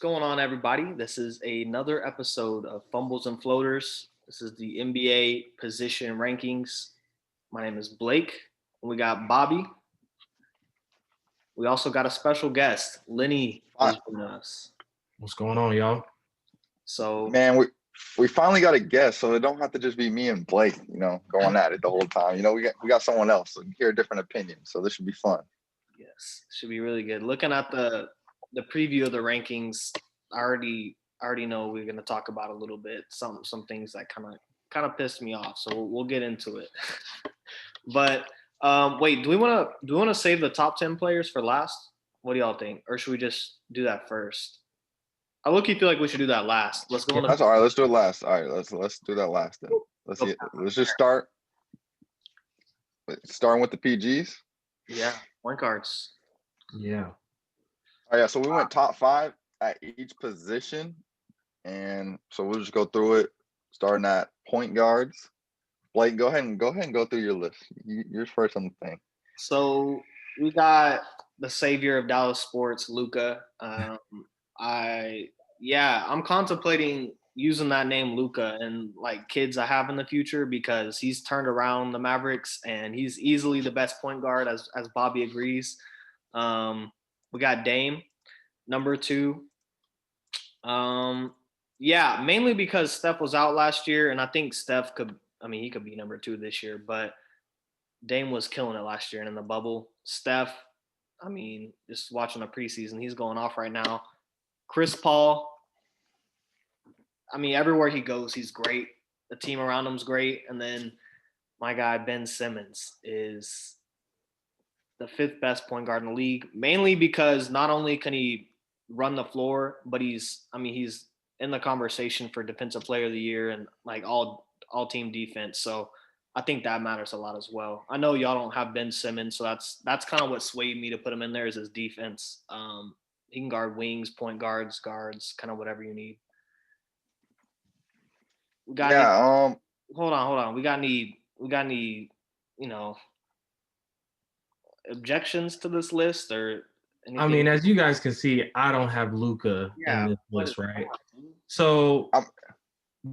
going on, everybody? This is another episode of Fumbles and Floaters. This is the NBA position rankings. My name is Blake. We got Bobby. We also got a special guest. Lenny is with us. What's going on, y'all? So, Man, we finally got a guest, so it don't have to just be me and Blake, going at it the whole time. We got someone else and hear a different opinion, so this should be fun. yes, should be really good. Looking at the preview of the rankings, I already know we're going to talk about a little bit some things that kind of pissed me off. So we'll get into it. But wait, do we want to save the top 10 players for last? What do y'all think? Or should we just do that first? I look-y feel like we should do that last. Let's go on. That's all right. Let's do it last. All right, let's do that last then. Let's just start. Starting with the PGs. Yeah, point guards. Yeah. All right, yeah. So we went top 5 at each position, and so we'll just go through it, starting at point guards. Blake, go ahead and go through your list. You're first on the thing. So we got the savior of Dallas sports, Luka. I'm contemplating using that name Luka and like kids I have in the future because he's turned around the Mavericks and he's easily the best point guard as Bobby agrees. We got Dame, number 2. Mainly because Steph was out last year, and I think Steph he could be number 2 this year, but Dame was killing it last year and in the bubble. Steph, just watching the preseason, he's going off right now. Chris Paul, everywhere he goes, he's great. The team around him's great. And then my guy, Ben Simmons, is the 5th best point guard in the league, mainly because not only can he run the floor, but he's in the conversation for defensive player of the year and like all team defense. So I think that matters a lot as well. I know y'all don't have Ben Simmons, so that's kind of what swayed me to put him in there is his defense. He can guard wings, point guards, kind of whatever you need. Hold on. We got any, objections to this list or anything? As you guys can see, I don't have Luka in this list, right? So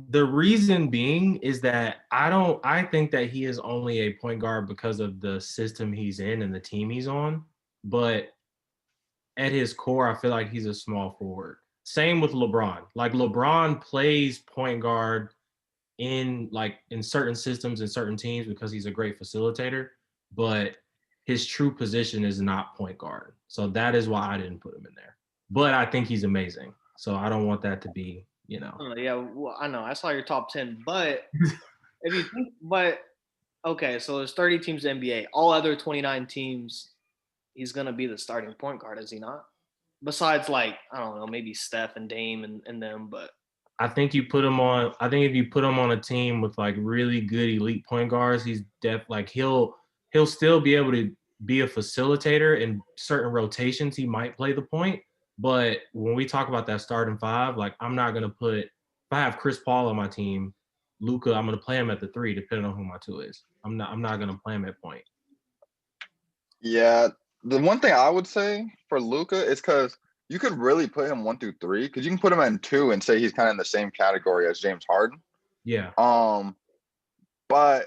the reason being is that I think that he is only a point guard because of the system he's in and the team he's on. But at his core, I feel like he's a small forward. Same with LeBron. Like LeBron plays point guard in certain systems and certain teams because he's a great facilitator, but his true position is not point guard. So that is why I didn't put him in there. But I think he's amazing. So I don't want that to be, Yeah, well, I know. I saw your top 10, but okay, so there's 30 teams in the NBA. All other 29 teams, he's going to be the starting point guard, is he not? Besides, I don't know, maybe Steph and Dame and them, but I think if you put him on a team with really good elite point guards, he's he'll still be able to be a facilitator in certain rotations. He might play the point, but when we talk about that starting 5, I'm not gonna put, if I have Chris Paul on my team, Luka, I'm gonna play him at the 3 depending on who my 2 is. I'm not gonna play him at point. Yeah, the one thing I would say for Luka is because you could really put him 1 through 3 because you can put him in 2 and say he's kind of in the same category as James Harden. Yeah. But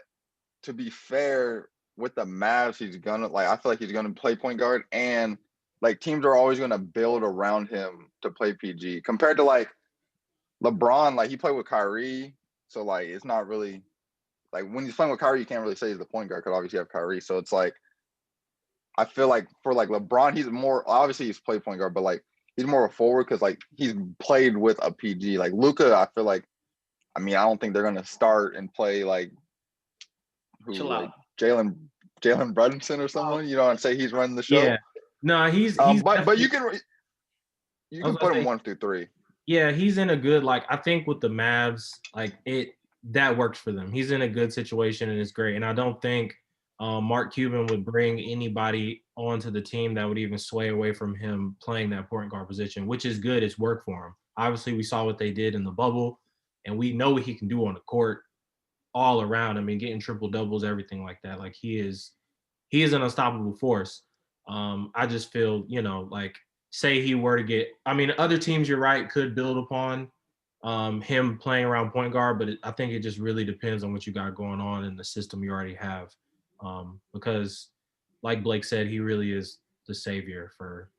to be fair, with the Mavs, he's gonna I feel like he's gonna play point guard, and teams are always gonna build around him to play PG compared to LeBron. He played with Kyrie, so it's not really when he's playing with Kyrie, you can't really say he's the point guard because obviously you have Kyrie. So it's I feel like for LeBron, he's more obviously he's played point guard, but he's more of a forward because he's played with a PG. Luka, I feel I don't think they're gonna start and play Jalen Brunson or someone, and say he's running the show. Yeah, no, he's but you can put him 1 through 3. Yeah, he's in a good I think with the Mavs, that works for them. He's in a good situation and it's great. And I don't think Mark Cuban would bring anybody onto the team that would even sway away from him playing that point guard position, which is good. It's worked for him. Obviously, we saw what they did in the bubble, and we know what he can do on the court all around. Getting triple doubles, everything like that. He is an unstoppable force. I just feel, say he were to get, I mean, other teams, you're right, could build upon him playing around point guard, but I think it just really depends on what you got going on in the system you already have. Because like Blake said, he really is the savior for,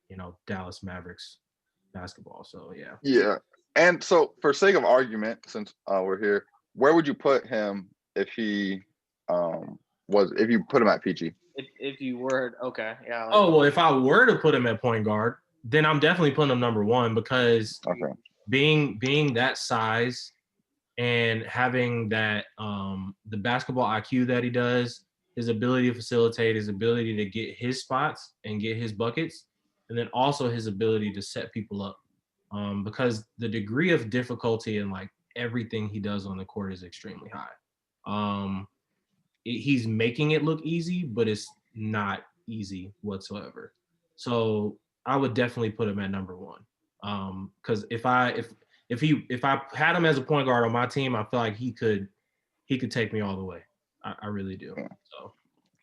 Dallas Mavericks basketball. So yeah. Yeah. And so for sake of argument, since we're here, where would you put him if he if you put him at PG? If you were okay, yeah. Oh, well, if I were to put him at point guard, then I'm definitely putting him number one because Okay. being that size and having that the basketball IQ that he does, his ability to facilitate, his ability to get his spots and get his buckets, and then also his ability to set people up. Because the degree of difficulty and like everything he does on the court is extremely high. He's making it look easy, but it's not easy whatsoever. So I would definitely put him at number one. Because if I had him as a point guard on my team, I feel like he could take me all the way. I really do. Yeah. So.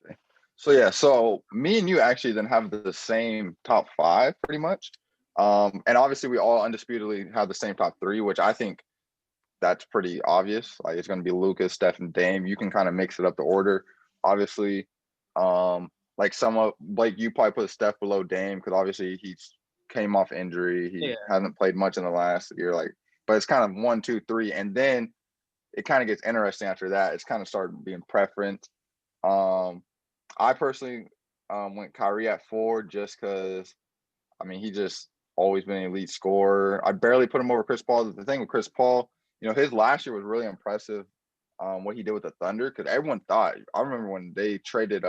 Okay. So yeah, so me and you actually then have the same top 5 pretty much. And obviously we all undisputedly have the same top 3, which I think that's pretty obvious. Like it's going to be Lucas, Steph, and Dame. You can kind of mix it up the order. Obviously, like Blake, you probably put Steph below Dame because obviously he's came off injury. He hasn't played much in the last year. But it's kind of 1, 2, 3, and then it kind of gets interesting after that. It's kind of started being preference. I personally went Kyrie at 4 just because, I mean, he just always been an elite scorer. I barely put him over Chris Paul. The thing with Chris Paul, his last year was really impressive. What he did with the Thunder, because everyone thought. I remember when they traded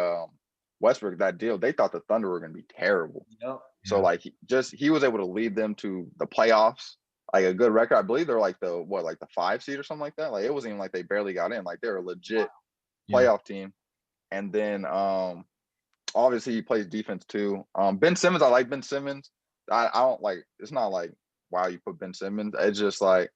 Westbrook, that deal, they thought the Thunder were going to be terrible. Yep. So like he was able to lead them to the playoffs, like a good record. I believe they're like the 5 seed or something like that. Like it wasn't even like they barely got in. Like they're a legit playoff team. And then obviously he plays defense too. Ben Simmons, I like Ben Simmons. I don't like. It's not like wow you put Ben Simmons. It's just like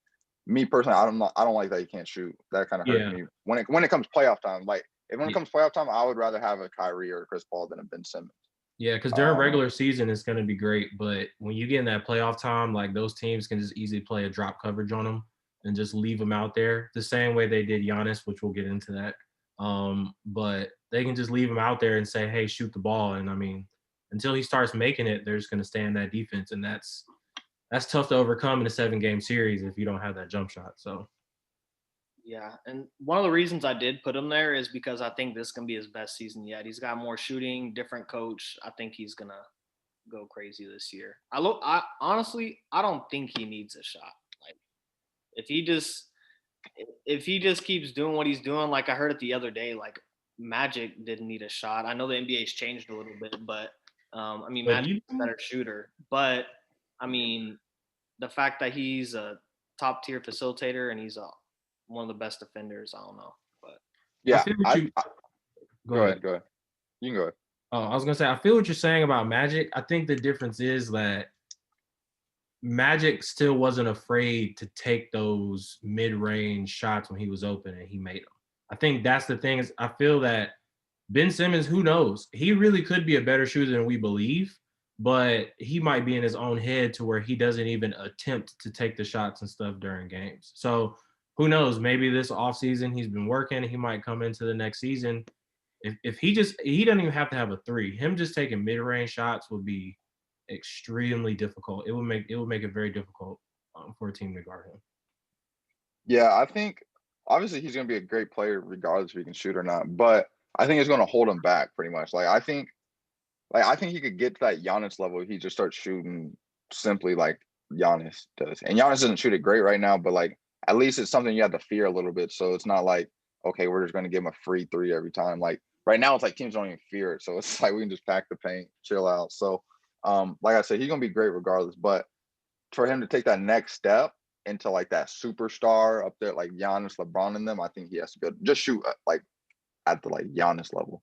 me personally. I don't like that he can't shoot. That kind of hurts me when it comes playoff time. Like when it comes playoff time, I would rather have a Kyrie or a Chris Paul than a Ben Simmons. Yeah, because during regular season it's going to be great, but when you get in that playoff time, like those teams can just easily play a drop coverage on them and just leave them out there the same way they did Giannis, which we'll get into that. But they can just leave him out there and say, "Hey, shoot the ball." And I mean, until he starts making it, they're just going to stay in that defense, and that's tough to overcome in a 7-game series if you don't have that jump shot. So. Yeah, and one of the reasons I did put him there is because I think this can be his best season yet. He's got more shooting, different coach. I think he's gonna go crazy this year. I honestly, I don't think he needs a shot. Like if he just keeps doing what he's doing, like I heard it the other day, like Magic didn't need a shot. I know the NBA's changed a little bit, but I mean Magic's a better shooter. But I mean, the fact that he's a top tier facilitator and he's one of the best defenders, I don't know. But yeah, go ahead. You can go ahead. Oh, I was gonna say I feel what you're saying about Magic. I think the difference is that Magic still wasn't afraid to take those mid-range shots when he was open and he made them. I think that's the thing is I feel that Ben Simmons, who knows? He really could be a better shooter than we believe, but he might be in his own head to where he doesn't even attempt to take the shots and stuff during games. So who knows? Maybe this offseason he's been working. He might come into the next season. If he doesn't even have to have a 3. Him just taking mid-range shots would be extremely difficult. It would make it very difficult for a team to guard him. Yeah, I think obviously he's going to be a great player regardless if he can shoot or not. But I think it's going to hold him back pretty much. I think he could get to that Giannis level. He just starts shooting simply like Giannis does. And Giannis doesn't shoot it great right now, but like at least it's something you have to fear a little bit. So it's not like, okay, we're just going to give him a free 3 every time. Like right now, it's like teams don't even fear it. So it's like we can just pack the paint, chill out. So like I said, he's going to be great regardless. But for him to take that next step into like that superstar up there, like Giannis, LeBron, and them, I think he has to go just shoot like at the like Giannis level.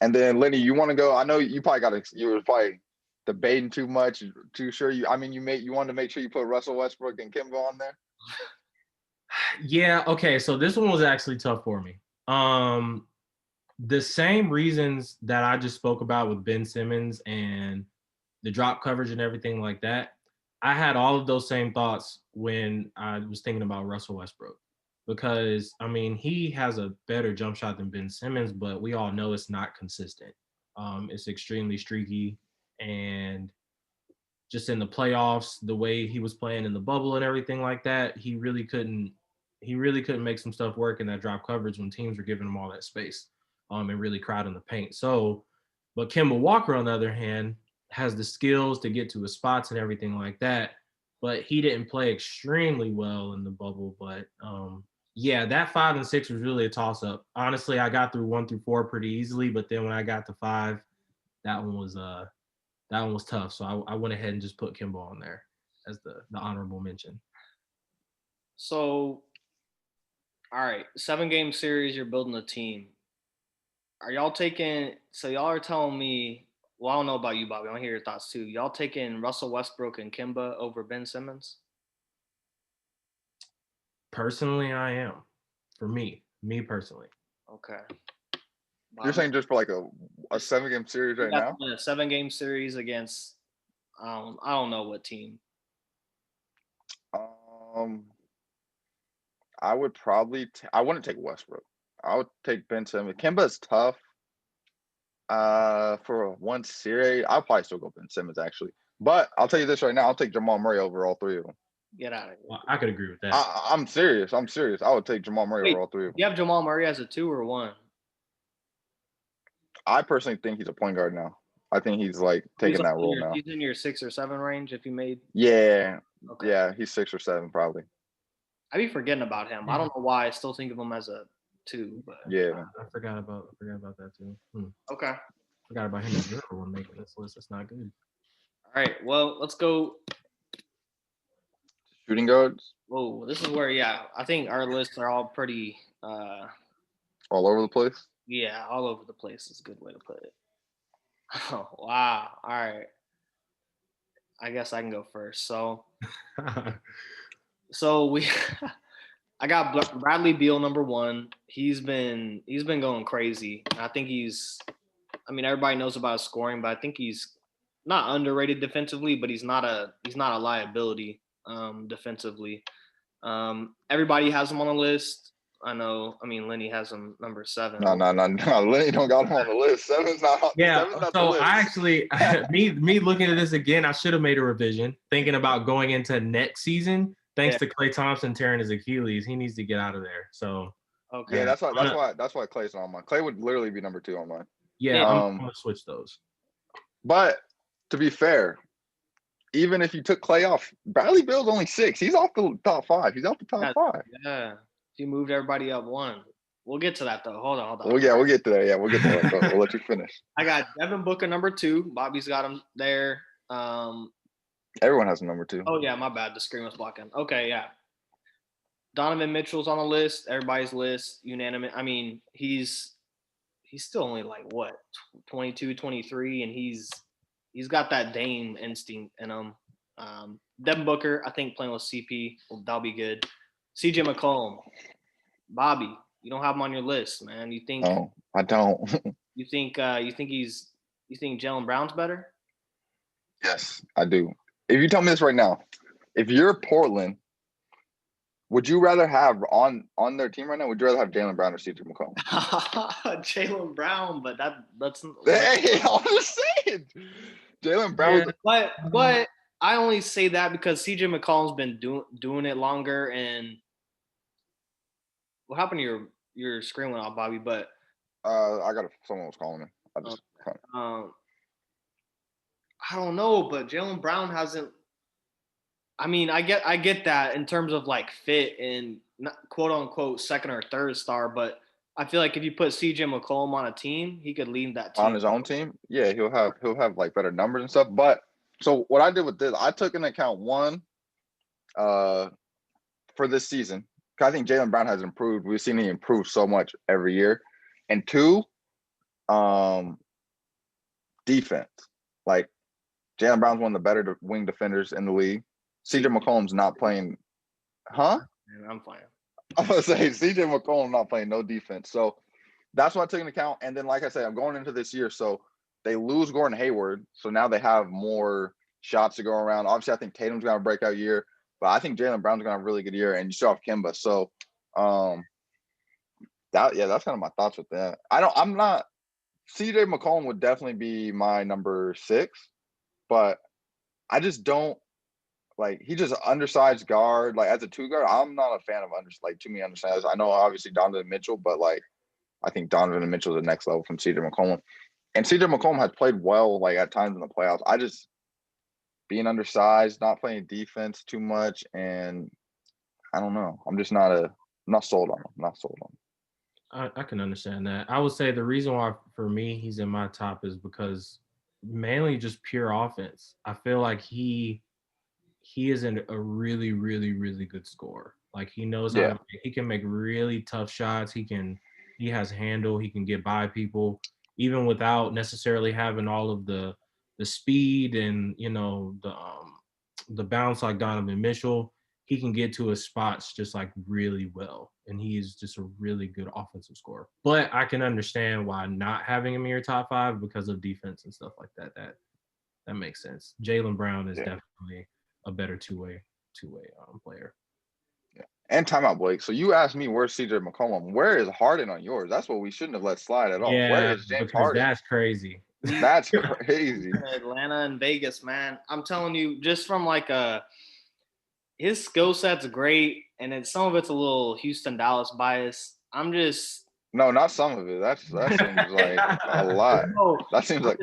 And then Lenny, you want to go? I know you probably you were probably debating too much, too sure. You wanted to make sure you put Russell Westbrook and Kimba on there. Yeah. Okay. So this one was actually tough for me. The same reasons that I just spoke about with Ben Simmons and the drop coverage and everything like that. I had all of those same thoughts when I was thinking about Russell Westbrook because, I mean, he has a better jump shot than Ben Simmons, but we all know it's not consistent. It's extremely streaky, and just in the playoffs, the way he was playing in the bubble and everything like that, he really couldn't make some stuff work in that drop coverage when teams were giving him all that space and really crowding the paint. So, but Kemba Walker, on the other hand, has the skills to get to his spots and everything like that, but he didn't play extremely well in the bubble. But yeah, that 5 and 6 was really a toss-up. Honestly, I got through 1 through 4 pretty easily, but then when I got to 5, that one was tough. So I went ahead and just put Kimbo on there as the honorable mention. So, all right, 7-game series, you're building a team. Are y'all taking, so y'all are telling me, well, I don't know about you, Bobby. I want to hear your thoughts too. Y'all taking Russell Westbrook and Kimba over Ben Simmons? Personally, I am. For me personally. Okay. You're saying just for like a 7-game series right now? A 7-game series against, I don't know what team. I would probably, I wouldn't take Westbrook. I would take Ben Simmons. Kemba's tough. For one series, I'll probably still go Ben Simmons actually. But I'll tell you this right now, I'll take Jamal Murray over all 3 of them. Get out of here. Well, I could agree with that. I'm serious. I would take Jamal Murray over all 3 of them. You have Jamal Murray as a 2 or 1? I personally think he's a point guard now. I think he's like taking that role now. He's in your 6 or 7 range if you made. Yeah. Okay. Yeah, he's 6 or 7 probably. I be forgetting about him. I don't know why I still think of him as a 2, but yeah. I forgot about that too. Okay. Forgot about him as zero when making this list. That's not good. All right. Well, let's go. Shooting guards. Whoa, this is where I think our lists are all pretty all over the place. Yeah, all over the place is a good way to put it. Oh, wow. All right. I guess I can go first. So I got Bradley Beal number 1. He's been going crazy. I think everybody knows about his scoring, but I think he's not underrated defensively, but he's not a liability defensively. Everybody has him on the list. I know. Lenny has him number 7. No. Lenny don't got him on the list. 7's not. Yeah. 7's not So the list. I actually, me looking at this again, I should have made a revision. Thinking about going into next season, thanks to Klay Thompson tearing his Achilles, he needs to get out of there. So. Okay. Yeah, that's why Klay's not on mine. Klay would literally be number 2 on mine. Yeah, I'm gonna switch those. But to be fair, even if you took Klay off, Bradley Beal's only 6. He's off the top 5. He's off the top 5. Yeah. You moved everybody up 1. We'll get to that though. Hold on. Well, yeah, we'll get to that. Yeah, we'll get to that. We'll let you finish. I got Devin Booker number 2. Bobby's got him there. Everyone has a number 2. Oh yeah, my bad. The screen was blocking. Okay, yeah. Donovan Mitchell's on the list. Everybody's list, unanimous. He's still only like what, 22, 23, and he's got that Dame instinct in him. Devin Booker, I think playing with CP, that'll be good. CJ McCollum, Bobby, you don't have him on your list, man. You think? No, I don't. You think Jaylen Brown's better? Yes, I do. If you tell me this right now, if you're Portland, would you rather have on their team right now? Would you rather have Jaylen Brown or CJ McCollum? Jaylen Brown, but that's. Hey, I'm just saying, Jaylen Brown. Yeah, but I only say that because CJ McCollum's been doing it longer. And what happened to your screen went off, Bobby? But someone was calling me. I don't know, but Jaylen Brown hasn't. I get that in terms of like fit and quote unquote second or third star, but I feel like if you put CJ McCollum on a team, he could lead that team. On his own team, yeah, he'll have like better numbers and stuff. But so what I did with this, I took into account 1, for this season. I think Jaylen Brown has improved. We've seen he improve so much every year. And 2, defense. Like Jaylen Brown's one of the better wing defenders in the league. CJ McCollum's not playing, huh? Man, I'm fine. I'm gonna say CJ McCollum not playing no defense. So that's what I took into account. And then, like I said, I'm going into this year. So they lose Gordon Hayward, so now they have more shots to go around. Obviously, I think Tatum's gonna have a breakout year, but I think Jaylen Brown's gonna have a really good year, and you still have Kemba. So, that's kind of my thoughts with that. I'm not. CJ McCollum would definitely be my number 6, but I just don't like. He just undersized guard. Like as a 2 guard, I'm not a fan of too many undersized. I know obviously Donovan Mitchell, but like I think Donovan Mitchell is the next level from CJ McCollum. And CJ McCollum has played well, like at times in the playoffs. I just being undersized, not playing defense too much, and I don't know. I'm just not sold on him. Not sold on him. I can understand that. I would say the reason why for me he's in my top is because mainly just pure offense. I feel like he is a really, really, really good scorer. Like he knows how to he can make really tough shots. He has handle, he can get by people, even without necessarily having all of the speed and the bounce like Donovan Mitchell. He can get to his spots just like really well. And he's just a really good offensive scorer. But I can understand why not having him in your top 5 because of defense and stuff like that. That makes sense. Jaylen Brown is definitely a better two-way player. Yeah. And timeout, Blake. So you asked me where's CJ McCollum. Where is Harden on yours? That's what we shouldn't have let slide at all. Yeah, where is James Harden? That's crazy. That's crazy. Atlanta and Vegas, man. I'm telling you, just from like his skill set's great, and some of it's a little Houston Dallas bias. No, not some of it. That seems like a lot. No, that seems like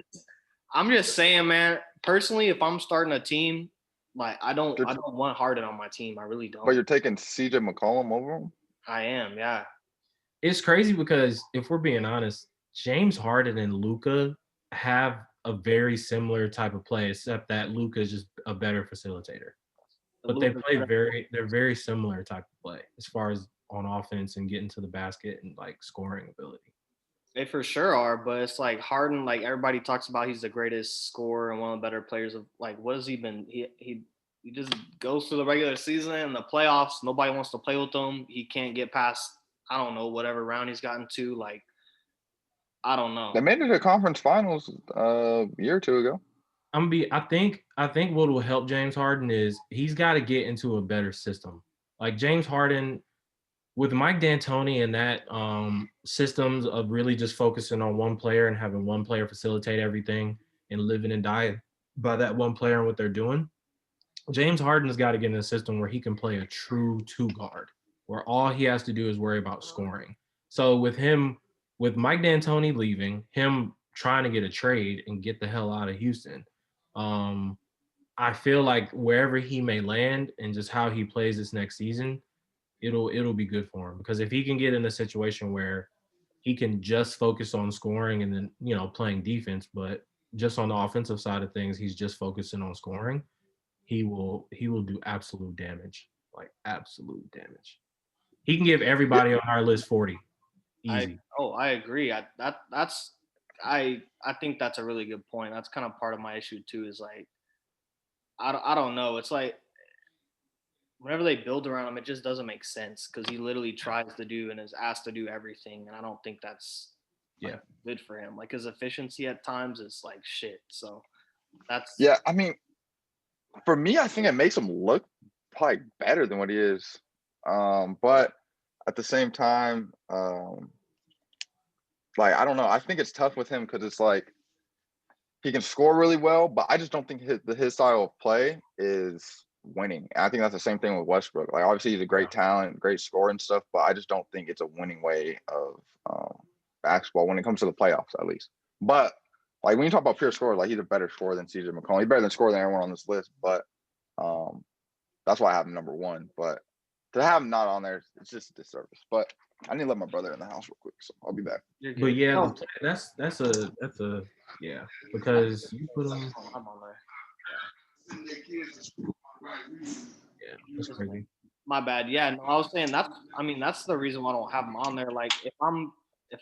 I'm just saying, man. Personally, if I'm starting a team, like I don't want Harden on my team. I really don't. But you're taking CJ McCollum over him? I am, yeah. It's crazy because if we're being honest, James Harden and Luka have a very similar type of play, except that Luka is just a better facilitator. But they're very similar type of play as far as on offense and getting to the basket and like scoring ability. They for sure are, but it's like Harden, like everybody talks about he's the greatest scorer and one of the better players of like what has he been? He just goes through the regular season and the playoffs. Nobody wants to play with him. He can't get past, I don't know, whatever round he's gotten to. Like, I don't know. They made it to conference finals a year or two ago. I think what will help James Harden is he's got to get into a better system. Like James Harden with Mike D'Antoni and that systems of really just focusing on one player and having one player facilitate everything and living and die by that one player and what they're doing. James Harden's got to get in a system where he can play a true 2 guard, where all he has to do is worry about scoring. So with Mike D'Antoni leaving, him trying to get a trade and get the hell out of Houston, I feel like wherever he may land and just how he plays this next season, it'll be good for him. Because if he can get in a situation where he can just focus on scoring and then, playing defense, but just on the offensive side of things, he's just focusing on scoring, he will do absolute damage, like absolute damage. He can give everybody on our list 40. Easy. I agree. I think that's a really good point. That's kind of part of my issue too. Is like, I don't know. It's like whenever they build around him, it just doesn't make sense because he literally tries to do and is asked to do everything, and I don't think that's good for him. Like his efficiency at times is like shit. So that's I mean, for me, I think it makes him look probably better than what he is. But at the same time, like I don't know. I think it's tough with him because it's like he can score really well, but I just don't think his style of play is winning. And I think that's the same thing with Westbrook. Like obviously he's a great talent, great scorer and stuff, but I just don't think it's a winning way of basketball when it comes to the playoffs, at least. But like when you talk about pure scorer, like he's a better scorer than CJ McCollum. He's better than scorer than everyone on this list, but that's why I have him number 1. But to have him not on there, it's just a disservice. But I need to let my brother in the house real quick, so I'll be back. But yeah, that's a because you put him. I'm on there. Yeah, that's crazy. My bad. Yeah, no, I was saying that's the reason why I don't have him on there. Like if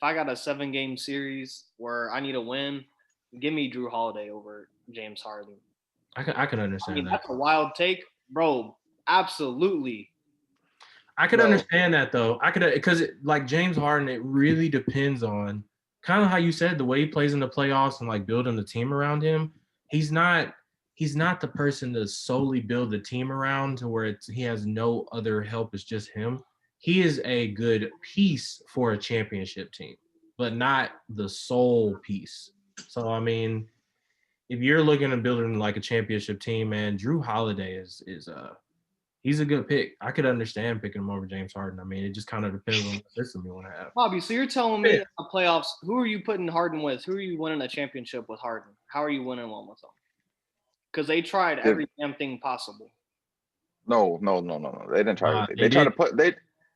I got a 7-game series where I need a win, give me Drew Holiday over James Harden. I can understand that. That's a wild take, bro. Absolutely. I could understand that though. Because like James Harden, it really depends on kind of how you said, the way he plays in the playoffs and like building the team around him, he's not the person to solely build the team around to where he has no other help. It's just him. He is a good piece for a championship team, but not the sole piece. So I mean, if you're looking at building like a championship team, man, Drew Holiday is he's a good pick. I could understand picking him over James Harden. I mean, it just kind of depends on the system you want to have. Bobby, so you're telling me in the playoffs, who are you putting Harden with? Who are you winning a championship with Harden? How are you winning one with them? Because they tried every damn thing possible. No. They didn't try everything.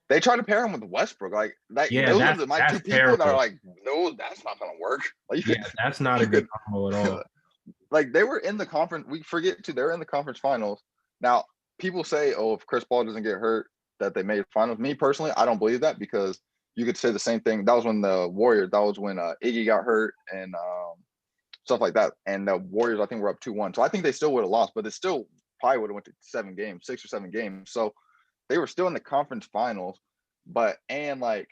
They tried to pair him with Westbrook. Like those are my two people that are like, no, that's not gonna work. Like, that's not a good combo at all. Like they were in the conference. We forget too. They were in the conference finals. Now people say, oh, if Chris Paul doesn't get hurt, that they made finals. Me personally, I don't believe that because you could say the same thing. That was when the Warriors. That was when Iggy got hurt and stuff like that. And the Warriors, I think, were up 2-1. So I think they still would have lost, but it still probably would have went to 6 or 7 games. So they were still in the conference finals. But like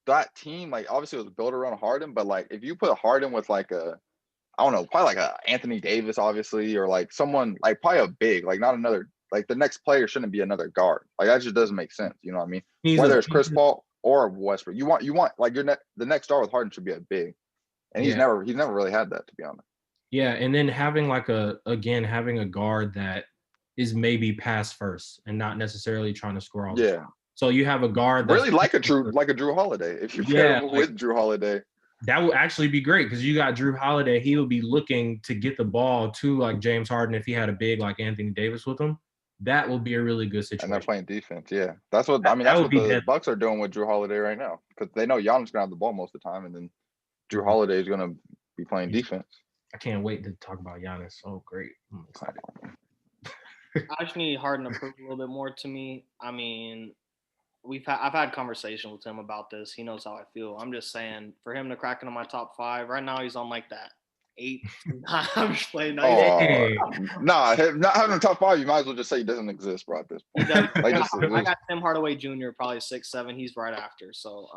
that team, like obviously it was built around Harden, but like if you put Harden with like I don't know, probably like a Anthony Davis, obviously, or like someone like probably a big, like not another, like the next player shouldn't be another guard. Like that just doesn't make sense. You know what I mean? Whether it's Chris Paul or Westbrook, you want like the next star with Harden should be a big, and he's never really had that, to be honest. Yeah, and then having having a guard that is maybe pass first and not necessarily trying to score all the time. So you have a guard that's really like a Drew Holiday. If you pair him with Drew Holiday. That would actually be great because you got Drew Holiday. He would be looking to get the ball to like James Harden if he had a big like Anthony Davis with him. That would be a really good situation. And they're playing defense. Yeah, that's what I mean. That's what the Bucks are doing with Drew Holiday right now because they know Giannis gonna have the ball most of the time, and then Drew Holiday is gonna be playing defense. I can't wait to talk about Giannis. Oh, great! I'm excited. I just need Harden to prove a little bit more to me. I mean, I've had conversation with him about this. He knows how I feel. I'm just saying, for him to crack into my top 5 right now, he's on like that 8. I'm just playing. Not having a top 5. You might as well just say he doesn't exist, bro. At this point. I got Tim Hardaway Jr. probably 6, 7. He's right after. So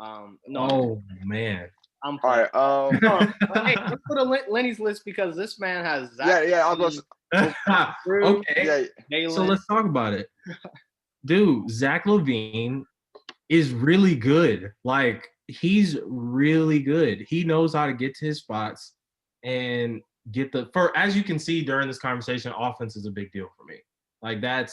no. Oh man. I'm playing. All right. Hey, let's go to Lenny's list because this man has Zach. Yeah. I was okay. Yeah. So let's talk about it, dude. Zach LaVine is really good. Like he's really good. He knows how to get to his spots and get as you can see during this conversation, offense is a big deal for me. Like I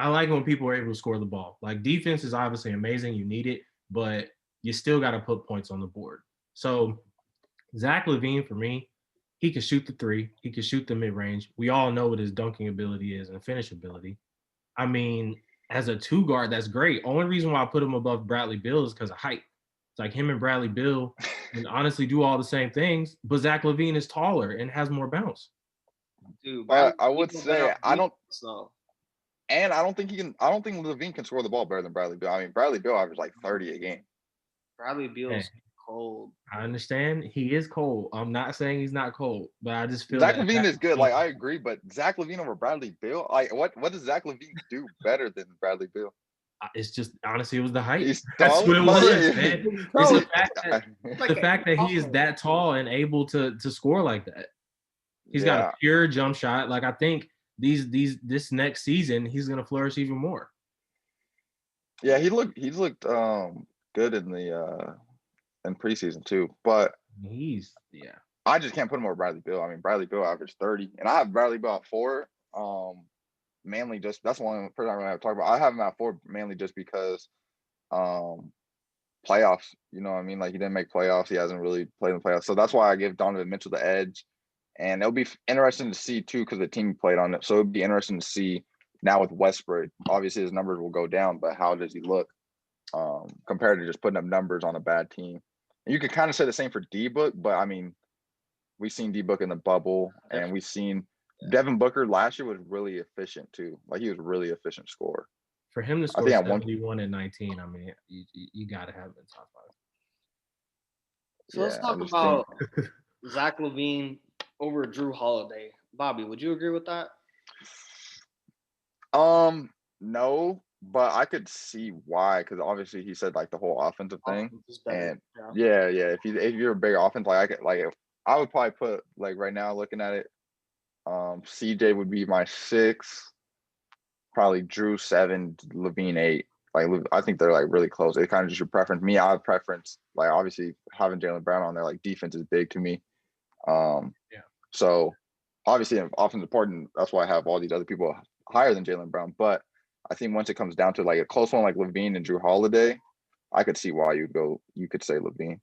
like when people are able to score the ball. Like defense is obviously amazing. You need it, but you still got to put points on the board. So Zach LaVine for me, he can shoot the 3. He can shoot the mid-range. We all know what his dunking ability is and finish ability. I mean, as a 2 guard, that's great. Only reason why I put him above Bradley Beal is because of height. It's like him and Bradley Beal can honestly do all the same things, but Zach LaVine is taller and has more bounce. Dude, I would say I don't think LaVine can score the ball better than Bradley Beal. I mean, Bradley Beal averaged like 30 a game. Bradley Beal's cold. I understand he is cold. I'm not saying he's not cold, but I just feel Zach LaVine is good. Like I agree, but Zach LaVine over Bradley Beal, like what does Zach LaVine do better than Bradley Beal? It's just honestly, it was the height. That's what it was, man. It's the fact that he is that tall and able to score like that. He's got a pure jump shot. Like I think this next season he's gonna flourish even more. Yeah, he's looked good in the in preseason too, but I just can't put him over Bradley Beal. I mean, Bradley Beal averaged 30, and I have Bradley Beal at 4. Mainly just that's the one person I really have to talk about. I have him at 4 mainly just because playoffs. You know what I mean? Like he didn't make playoffs. He hasn't really played in the playoffs, so that's why I give Donovan Mitchell the edge. And it'll be interesting to see too because the team played on it. So it'll be interesting to see now with Westbrook. Obviously, his numbers will go down, but how does he look compared to just putting up numbers on a bad team? And you could kind of say the same for D-Book, but I mean, we've seen D-Book in the bubble, and we've seen Devin Booker last year was really efficient too. Like he was a really efficient scorer. For him to score 71 and 19, I mean, you got to have him in top 5. So let's talk about Zach LaVine over Drew Holiday. Bobby, would you agree with that? No, but I could see why, because obviously he said like the whole offensive thing, Offense is better. and yeah. If you're a bigger offense, like if I would probably put like right now looking at it, CJ would be my 6, probably Drew 7, Levine 8. Like I think they're like really close. It kind of just your preference. Me, I have preference. Like obviously having Jaylen Brown on there, like defense is big to me. Yeah. So obviously offense is important. That's why I have all these other people higher than Jaylen Brown. But I think once it comes down to like a close one like Levine and Drew Holiday, I could see why you could say Levine.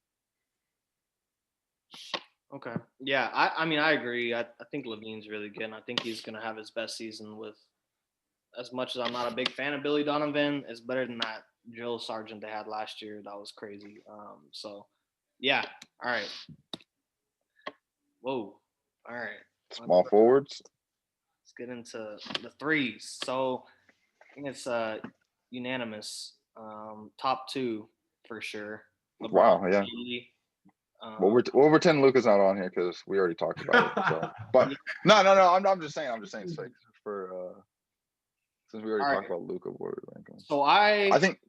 Okay. Yeah, I mean, I agree. I think Levine's really good. And I think he's going to have his best season with, as much as I'm not a big fan of Billy Donovan, it's better than that drill sergeant they had last year. That was crazy. So, yeah. All right. Whoa. All right. Small forwards. Let's get into the threes. So, I think it's unanimous. Top 2 for sure. LeBron, Wow, yeah. Well, we'll pretend Luka's not on here because we already talked about it. So, but no. I'm just saying for since we already talked about Luka. So I think.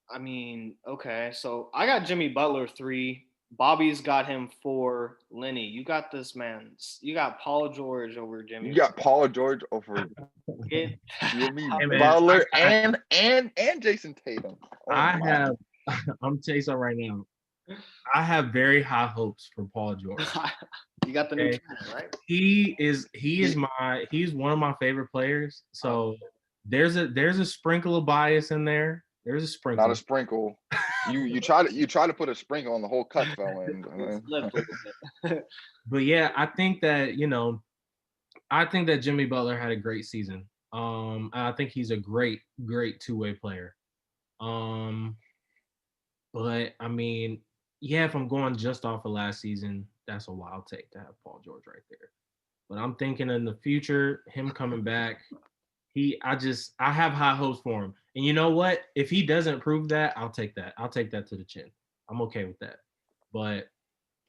I mean, okay. So I got Jimmy Butler 3. Bobby's got him 4. Lenny, you got this man. You got Paul George over Jimmy. You got Paul George over Jimmy Butler and Jason Tatum. I'm telling you something right now. I have very high hopes for Paul George. You got the new trainer, right? He's one of my favorite players. So there's a sprinkle of bias in there. There's a sprinkle. Not a sprinkle. You try to put a sprinkle on the whole cut though. But yeah, I think that Jimmy Butler had a great season. I think he's a great two-way player. But I mean, yeah, if I'm going just off of last season, that's a wild take to have Paul George right there. But I'm thinking in the future, him coming back, I have high hopes for him. And you know what? If he doesn't prove that, I'll take that. I'll take that to the chin. I'm okay with that. But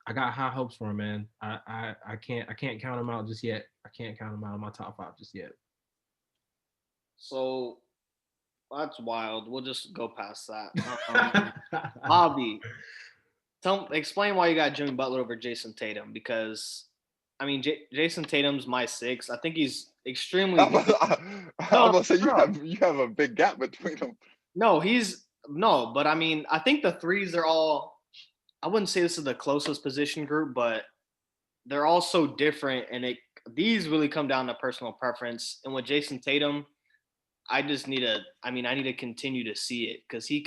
I got high hopes for him, man. I can't count him out just yet. I can't count him out of my top 5 just yet. So that's wild. We'll just go past that. Bobby, explain why you got Jimmy Butler over Jason Tatum, because I mean Jason Tatum's my 6. I think he's extremely. I'm gonna say you have a big gap between them. No, but I mean I think the threes are all. I wouldn't say this is the closest position group, but they're all so different, and these really come down to personal preference. And with Jason Tatum, I need to continue to see it, because he's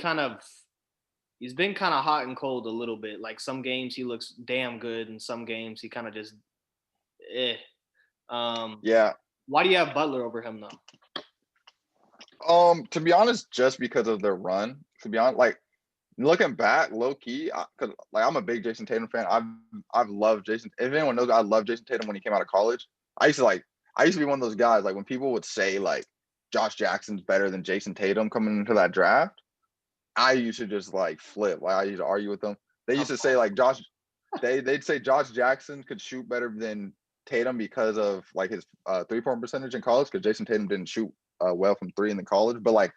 been kind of hot and cold a little bit. Like some games he looks damn good, and some games he kind of just Yeah. Why do you have Butler over him though? To be honest, just because of their run. To be honest, like looking back, low key, because like I'm a big Jason Tatum fan. I've loved Jason. If anyone knows, I loved Jason Tatum when he came out of college. I used to be one of those guys. Like when people would say like Josh Jackson's better than Jason Tatum coming into that draft, I used to just like flip. Like I used to argue with them. They used to say like they'd say Josh Jackson could shoot better than Tatum because of like his 3-point percentage in college, because Jason Tatum didn't shoot well from 3 in the college. But like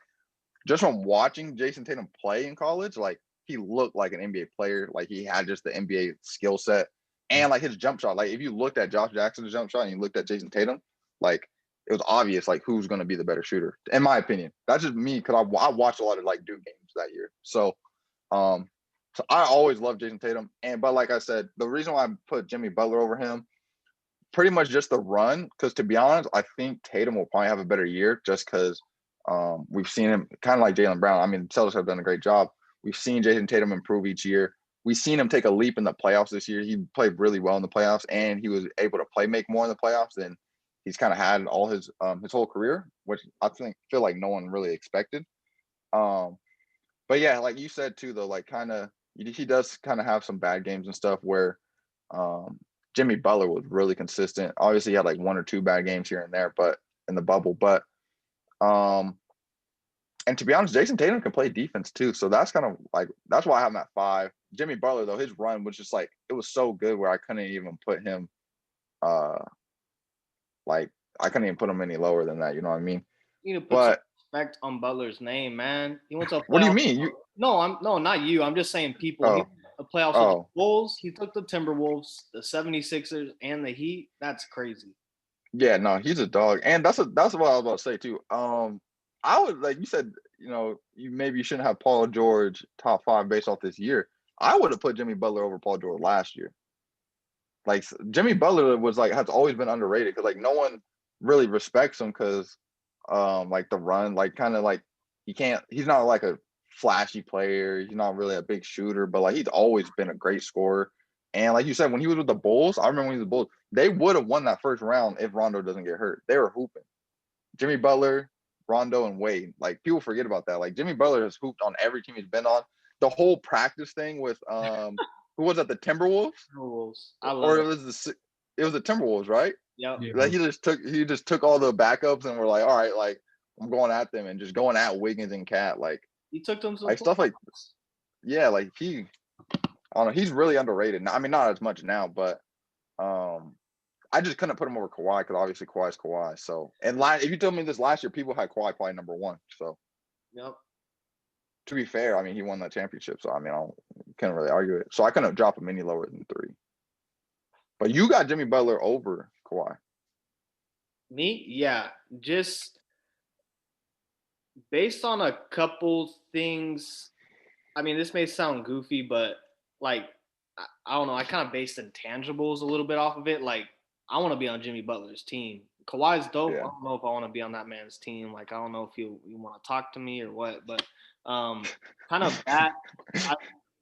just from watching Jason Tatum play in college, like he looked like an NBA player. Like he had just the NBA skill set, and like his jump shot. Like if you looked at Josh Jackson's jump shot and you looked at Jason Tatum, like it was obvious like who's going to be the better shooter, in my opinion. That's just me, because I watched a lot of like Duke games that year. So I always loved Jason Tatum, but like I said, the reason why I put Jimmy Butler over him, pretty much just the run. Because to be honest, I think Tatum will probably have a better year, just because we've seen him kind of like Jaylen Brown. I mean, the Celtics have done a great job. We've seen Jason Tatum improve each year. We've seen him take a leap in the playoffs this year. He played really well in the playoffs, and he was able to make more in the playoffs than he's kind of had all his whole career, which I feel like no one really expected. But yeah, like you said too, though, like kind of he does kind of have some bad games and stuff where Jimmy Butler was really consistent. Obviously, he had like 1 or 2 bad games here and there, but in the bubble. But and to be honest, Jason Tatum can play defense too, so that's kind of like that's why I have him at 5. Jimmy Butler though, his run was just like it was so good where I couldn't even put him like I couldn't even put him any lower than that. You know what I mean? You need to put but respect on Butler's name, man. He went to a playoff. What do you mean? No, not you. I'm just saying people. He Oh, went to the playoffs with the oh, Bulls. He took the Timberwolves, the 76ers, and the Heat. That's crazy. yeah, no, he's a dog, and that's what I was about to say too. I would like you said, you shouldn't have Paul George top 5 based off this year. I would have put Jimmy Butler over Paul George last year. Like Jimmy Butler was like has always been underrated because like no one really respects him because like the run, like kind of like he's not like a flashy player, he's not really a big shooter, but like he's always been a great scorer. And like you said, when he was with the Bulls, I remember when he was with the Bulls, they would have won that first round if Rondo doesn't get hurt. They were hooping. Jimmy Butler, Rondo, and Wade. Like people forget about that. Like Jimmy Butler has hooped on every team he's been on. The whole practice thing with who was that, the Timberwolves? Timberwolves. I love Or it. it was the Timberwolves, right? Yep. Yeah. Like he just took all the backups and we're like, all right, like I'm going at them and just going at Wiggins and Cat, like He took them to the like stuff like playoffs. yeah, like I don't know, he's really underrated. I mean, not as much now, but I just couldn't put him over Kawhi because obviously Kawhi's Kawhi. So if you told me this last year, people had Kawhi probably number 1. So Yep. to be fair, I mean he won that championship, so I mean can't really argue it. So I couldn't drop him any lower than 3. But you got Jimmy Butler over Kawhi. Me? Yeah. Just based on a couple things. I mean, this may sound goofy, but like, I don't know. I kind of based intangibles a little bit off of it. Like, I want to be on Jimmy Butler's team. Kawhi's dope. Yeah. I don't know if I want to be on that man's team. Like, I don't know if you want to talk to me or what, but kind of that.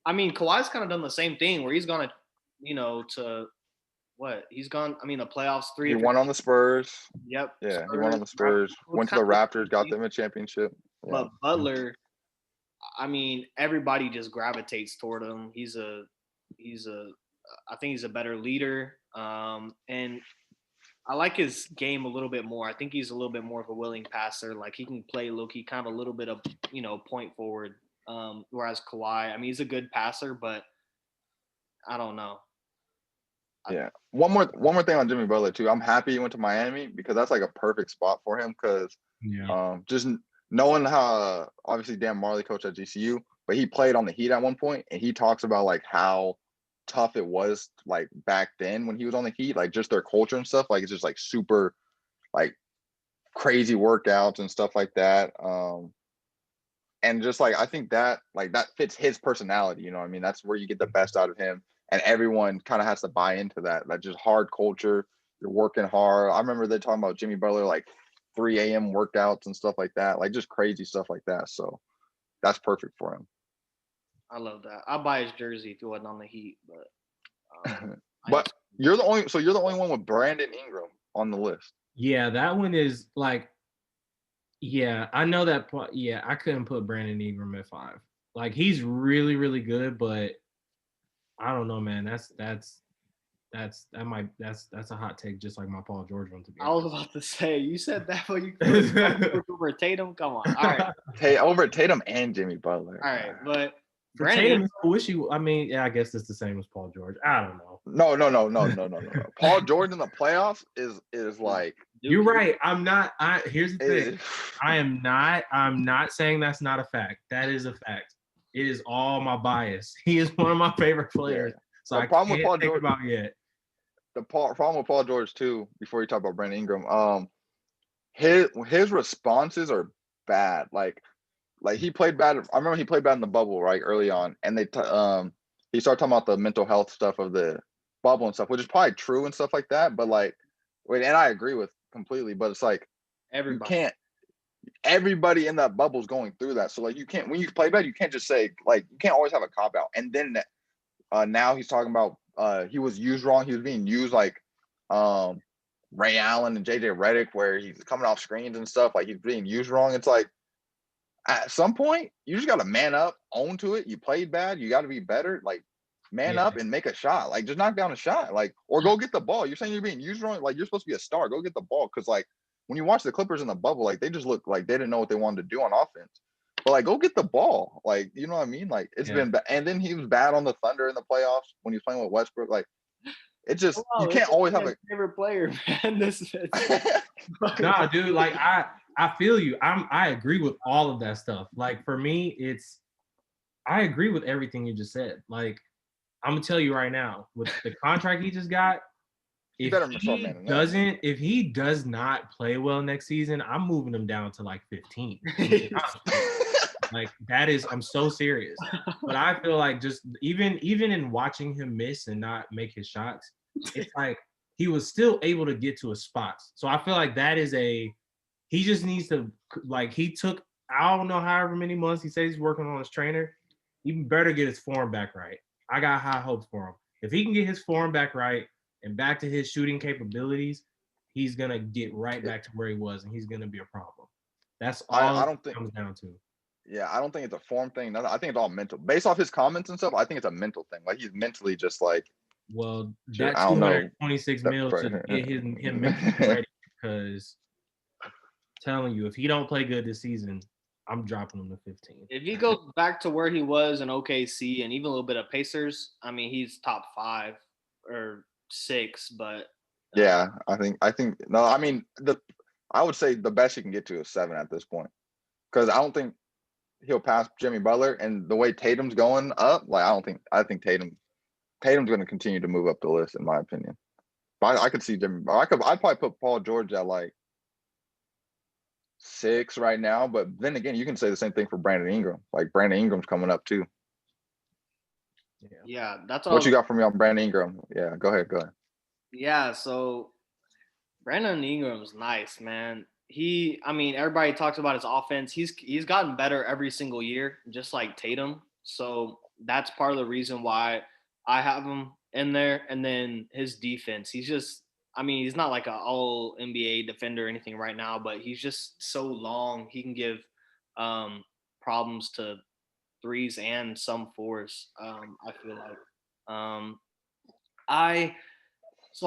I mean, Kawhi's kind of done the same thing where he's gone to what? He's gone. I mean, the playoffs 3. He won on the Spurs. Yep. Yeah, he won on the Spurs. Went to the Raptors, got them a championship. Yeah. But Butler, I mean, everybody just gravitates toward him. I think he's a better leader. And I like his game a little bit more. I think he's a little bit more of a willing passer. Like he can play low-key, kind of a little bit of, point forward. Whereas Kawhi, I mean, he's a good passer, but I don't know. Yeah. One more thing on Jimmy Butler too. I'm happy he went to Miami because that's like a perfect spot for him because just knowing how obviously Dan Marley coached at GCU, but he played on the Heat at one point and he talks about like how tough it was like back then when he was on the Heat, like just their culture and stuff. Like it's just like super like crazy workouts and stuff like that. And just like I think that like that fits his personality, you know what I mean? That's where you get the best out of him. And everyone kind of has to buy into that. Like just hard culture. You're working hard. I remember they talking about Jimmy Butler like 3 a.m. workouts and stuff like that. Like just crazy stuff like that. So that's perfect for him. I love that. I'll buy his jersey if he wasn't on the Heat, but you're the only one with Brandon Ingram on the list. Yeah, that one is like, yeah, I know that. Yeah, I couldn't put Brandon Ingram at 5. Like he's really, really good, but I don't know, man. That's a hot take, just like my Paul George one. To be honest. I was about to say, you said that, but you over Tatum. Come on, all right. Over Tatum and Jimmy Butler. All right, but for Tatum is wishy. I mean, yeah, I guess it's the same as Paul George. I don't know. No. Paul George in the playoffs is like. You're right. I'm not. Here's the thing. I'm not saying that's not a fact. That is a fact. It is all my bias. He is one of my favorite players. Yeah. So I can't think about it yet. The problem with Paul George too, before you talk about Brandon Ingram, his responses are bad. Like he played bad. I remember he played bad in the bubble, right, early on, and he started talking about the mental health stuff of the bubble and stuff, which is probably true and stuff like that. But like, and I agree with completely. But it's like everybody in that bubble is going through that. So like you can't, when you play bad, you can't just say like you can't always have a cop out. And then now he's talking about he was used wrong. He was being used like Ray Allen and JJ Redick, where he's coming off screens and stuff. Like he's being used wrong. It's like at some point you just got to man up, own to it. You played bad. You got to be better. Like man up and make a shot. Like just knock down a shot. Like or go get the ball. You're saying you're being used wrong. Like you're supposed to be a star. Go get the ball. Because like when you watch the Clippers in the bubble, like they just look like they didn't know what they wanted to do on offense. But like, go get the ball. Like, you know what I mean? Like, it's been bad. And then he was bad on the Thunder in the playoffs when he was playing with Westbrook. Like, it just you can't always have a favorite player, man. This is nah, dude. Like, I feel you. I agree with all of that stuff. Like for me, I agree with everything you just said. Like I'm gonna tell you right now, with the contract he just got, if if he does not play well next season, I'm moving him down to like 15. Like that is, I'm so serious. But I feel like just even in watching him miss and not make his shots, it's like he was still able to get to his spots. So I feel like that is he just needs to, like, he took, I don't know, however many months he says he's working on his trainer. He better get his form back right. I got high hopes for him. If he can get his form back right and back to his shooting capabilities, he's gonna get right back to where he was, and he's gonna be a problem. That's all I don't think it comes down to. Yeah, I don't think it's a form thing. I think it's all mental. Based off his comments and stuff, I think it's a mental thing. Like he's mentally just like. Well, that I don't know. 226 mil should get him mentally ready, because telling you, if he don't play good this season, I'm dropping him to 15. If he goes back to where he was in OKC and even a little bit of Pacers, I mean, he's top 5 or 6. But yeah, I think no. I mean, I would say the best he can get to is 7 at this point, because I don't think he'll pass Jimmy Butler, and the way Tatum's going up, like I think Tatum's going to continue to move up the list in my opinion. But I could see Jimmy. I'd probably put Paul George at like 6 right now, but then again, you can say the same thing for Brandon Ingram. Like Brandon Ingram's coming up too. Yeah, that's what you got for me on Brandon Ingram. Yeah, go ahead. Yeah, so Brandon Ingram's nice, man. I mean, everybody talks about his offense. He's gotten better every single year, just like Tatum. So that's part of the reason why I have him in there. And then his defense, I mean, he's not like an all NBA defender or anything right now, but he's just so long. He can give problems to threes and some fours. I feel like I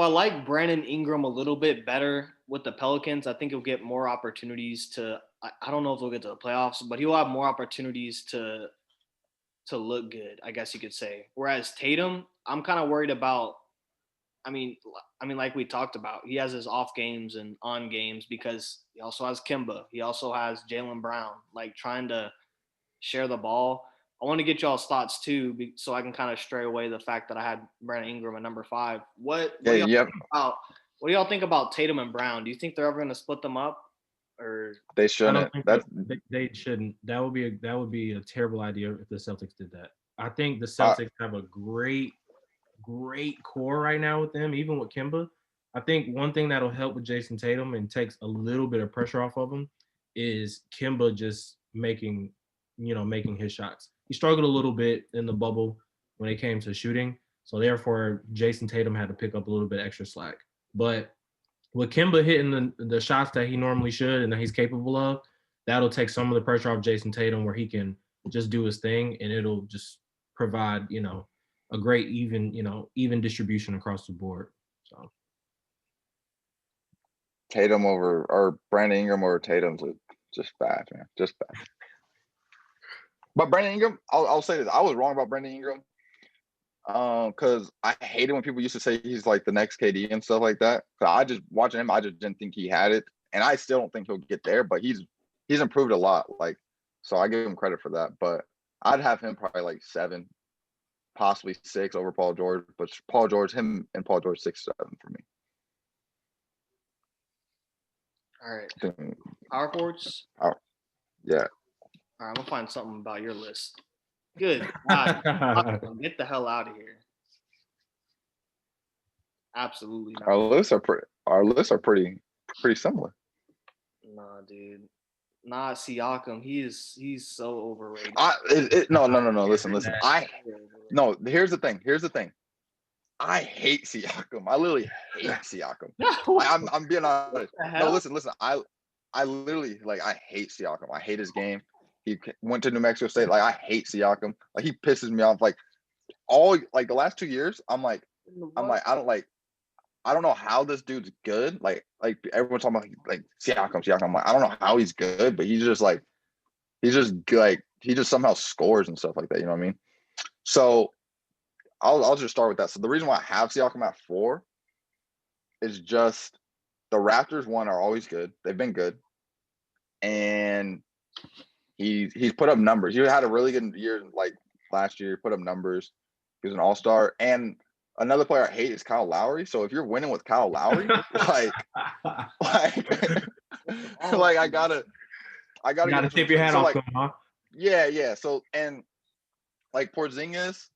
like Brandon Ingram a little bit better with the Pelicans. I think he'll get more opportunities to. I don't know if he'll get to the playoffs, but he'll have more opportunities to look good, I guess you could say. Whereas Tatum, I'm kind of worried about. I mean, like we talked about, he has his off games and on games because he also has Kimba. He also has Jaylen Brown, like trying to share the ball. I want to get y'all's thoughts too, so I can kind of stray away the fact that I had Brandon Ingram at number 5. What do y'all think about Tatum and Brown? Do you think they're ever going to split them up, or they shouldn't? They shouldn't. That would be a terrible idea if the Celtics did that. I think the Celtics have a great core right now with them, even with Kimba. I think one thing that'll help with Jason Tatum and takes a little bit of pressure off of him is Kimba just making his shots. He struggled a little bit in the bubble when it came to shooting, so therefore Jason Tatum had to pick up a little bit extra slack. But with Kimba hitting the shots that he normally should and that he's capable of, that'll take some of the pressure off Jason Tatum, where he can just do his thing, and it'll just provide a great even distribution across the board. So Tatum or Brandon Ingram over Tatum's just bad, man. Just bad. But Brandon Ingram, I'll say this. I was wrong about Brandon Ingram. Because I hated when people used to say he's like the next KD and stuff like that. Cause I just watching him, I just didn't think he had it. And I still don't think he'll get there, but he's improved a lot. Like, so I give him credit for that. But I'd have him probably like 7, possibly 6 over Paul George. But Paul George 6, 7 for me. All right. Power forwards? Yeah. All right, I'm gonna find something about your list. Good God. Get the hell out of here. Absolutely not. Our lists are pretty similar. Nah, dude. Nah, Siakam. He's so overrated. No. Listen. Here's the thing. I hate Siakam. I literally hate Siakam. I'm being honest. No, listen. I literally I hate Siakam. I hate his game. He went to New Mexico State. Like, I hate Siakam. Like, he pisses me off. Like, the last 2 years, I don't know how this dude's good. Like everyone's talking about like Siakam. I'm like, I don't know how he's good, but he just somehow scores and stuff like that. You know what I mean? So I'll just start with that. So the reason why I have Siakam at 4 is just the Raptors, 1, are always good. They've been good. and he's put up numbers. He had a really good year like last year. Put up numbers. He was an all-star. And another player I hate is Kyle Lowry. So if you're winning with Kyle Lowry, like I gotta tip your hat off to him, huh? Yeah. So and like Porzingis,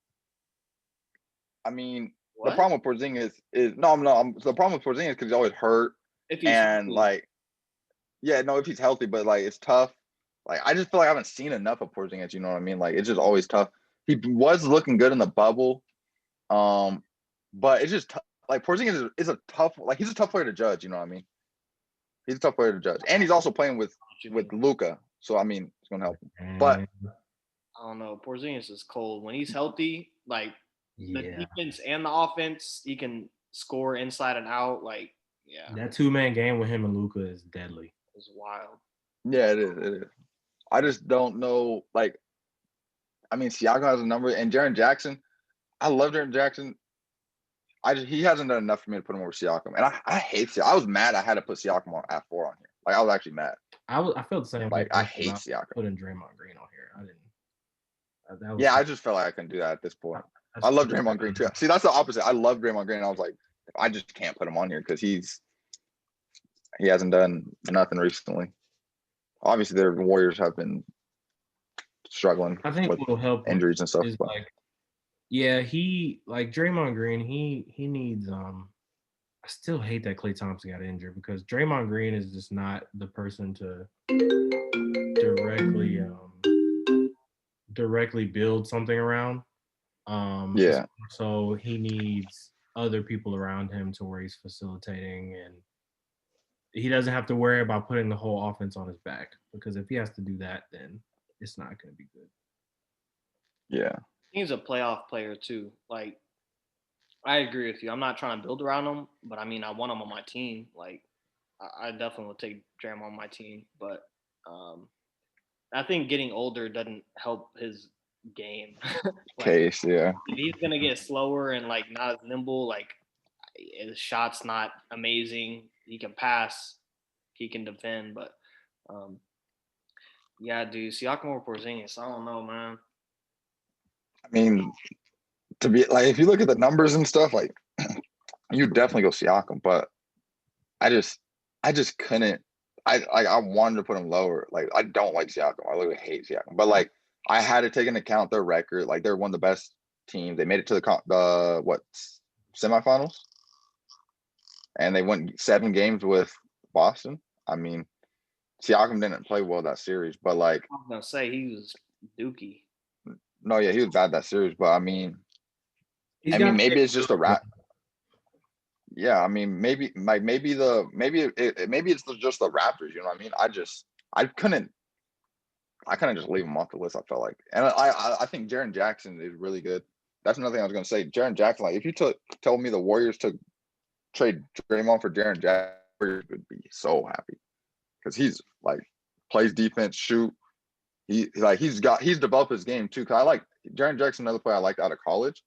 I mean, the problem with Porzingis is the problem with Porzingis because he's always hurt. If he's and healthy. if he's healthy, but like it's tough. Like I just feel like I haven't seen enough of Porzingis. You know what I mean? Like it's just always tough. He was looking good in the bubble, but it's just like Porzingis is a tough. Like he's a tough player to judge. You know what I mean? He's a tough player to judge, and he's also playing with Luka. So I mean, it's gonna help him. But I don't know. Porzingis is cold when he's healthy. Like the defense and the offense, he can score inside and out. Like that 2-man game with him and Luka is deadly. It's wild. Yeah, it is. I just don't know. Like, I mean, Siakam has a number, and Jaren Jackson. I love Jaren Jackson. He hasn't done enough for me to put him over Siakam, and I hate Siakam. I was mad I had to put Siakam at 4 on here. Like I was actually mad. I felt the same. Like I hate Siakam. Putting Draymond Green on here. I didn't. I just felt like I couldn't do that at this point. I love Draymond Green too. See, that's the opposite. I love Draymond Green. I was like, I just can't put him on here because he hasn't done nothing recently. Obviously, the Warriors have been struggling. I think with what'll help injuries and stuff. But. Like, he like Draymond Green. He needs. I still hate that Klay Thompson got injured because Draymond Green is just not the person to directly build something around. So he needs other people around him to where he's facilitating, and he doesn't have to worry about putting the whole offense on his back, because if he has to do that, then it's not going to be good. Yeah. He's a playoff player too. Like, I agree with you. I'm not trying to build around him, but I mean, I want him on my team. Like, I definitely would take Draymond on my team, but I think getting older doesn't help his game. Case, yeah. He's gonna get slower and like not as nimble. Like his shot's not amazing. He can pass, he can defend, but dude, Siakam or Porzingis, I don't know, man. I mean, to be like, if you look at the numbers and stuff, like you definitely go Siakam, but I just couldn't. I wanted to put him lower. Like I don't like Siakam. I literally hate Siakam. But like I had to take into account their record. Like they're one of the best teams. They made it to the semifinals, and they won 7 games with Boston. I mean, Siakam didn't play well that series, but like I was gonna say he was dookie. No, yeah, he was bad that series, but I mean, maybe it's just a wrap. Yeah, I mean, maybe it's just the Raptors. You know what I mean? I couldn't just leave him off the list. I felt like, and I think Jaren Jackson is really good. That's another thing I was gonna say. Jaren Jackson, like if you told me the Warriors took trade Draymond for Jaren Jackson, Warriors would be so happy because he's like plays defense, shoot. He's developed his game too. Cause I like Jaren Jackson, another player I liked out of college,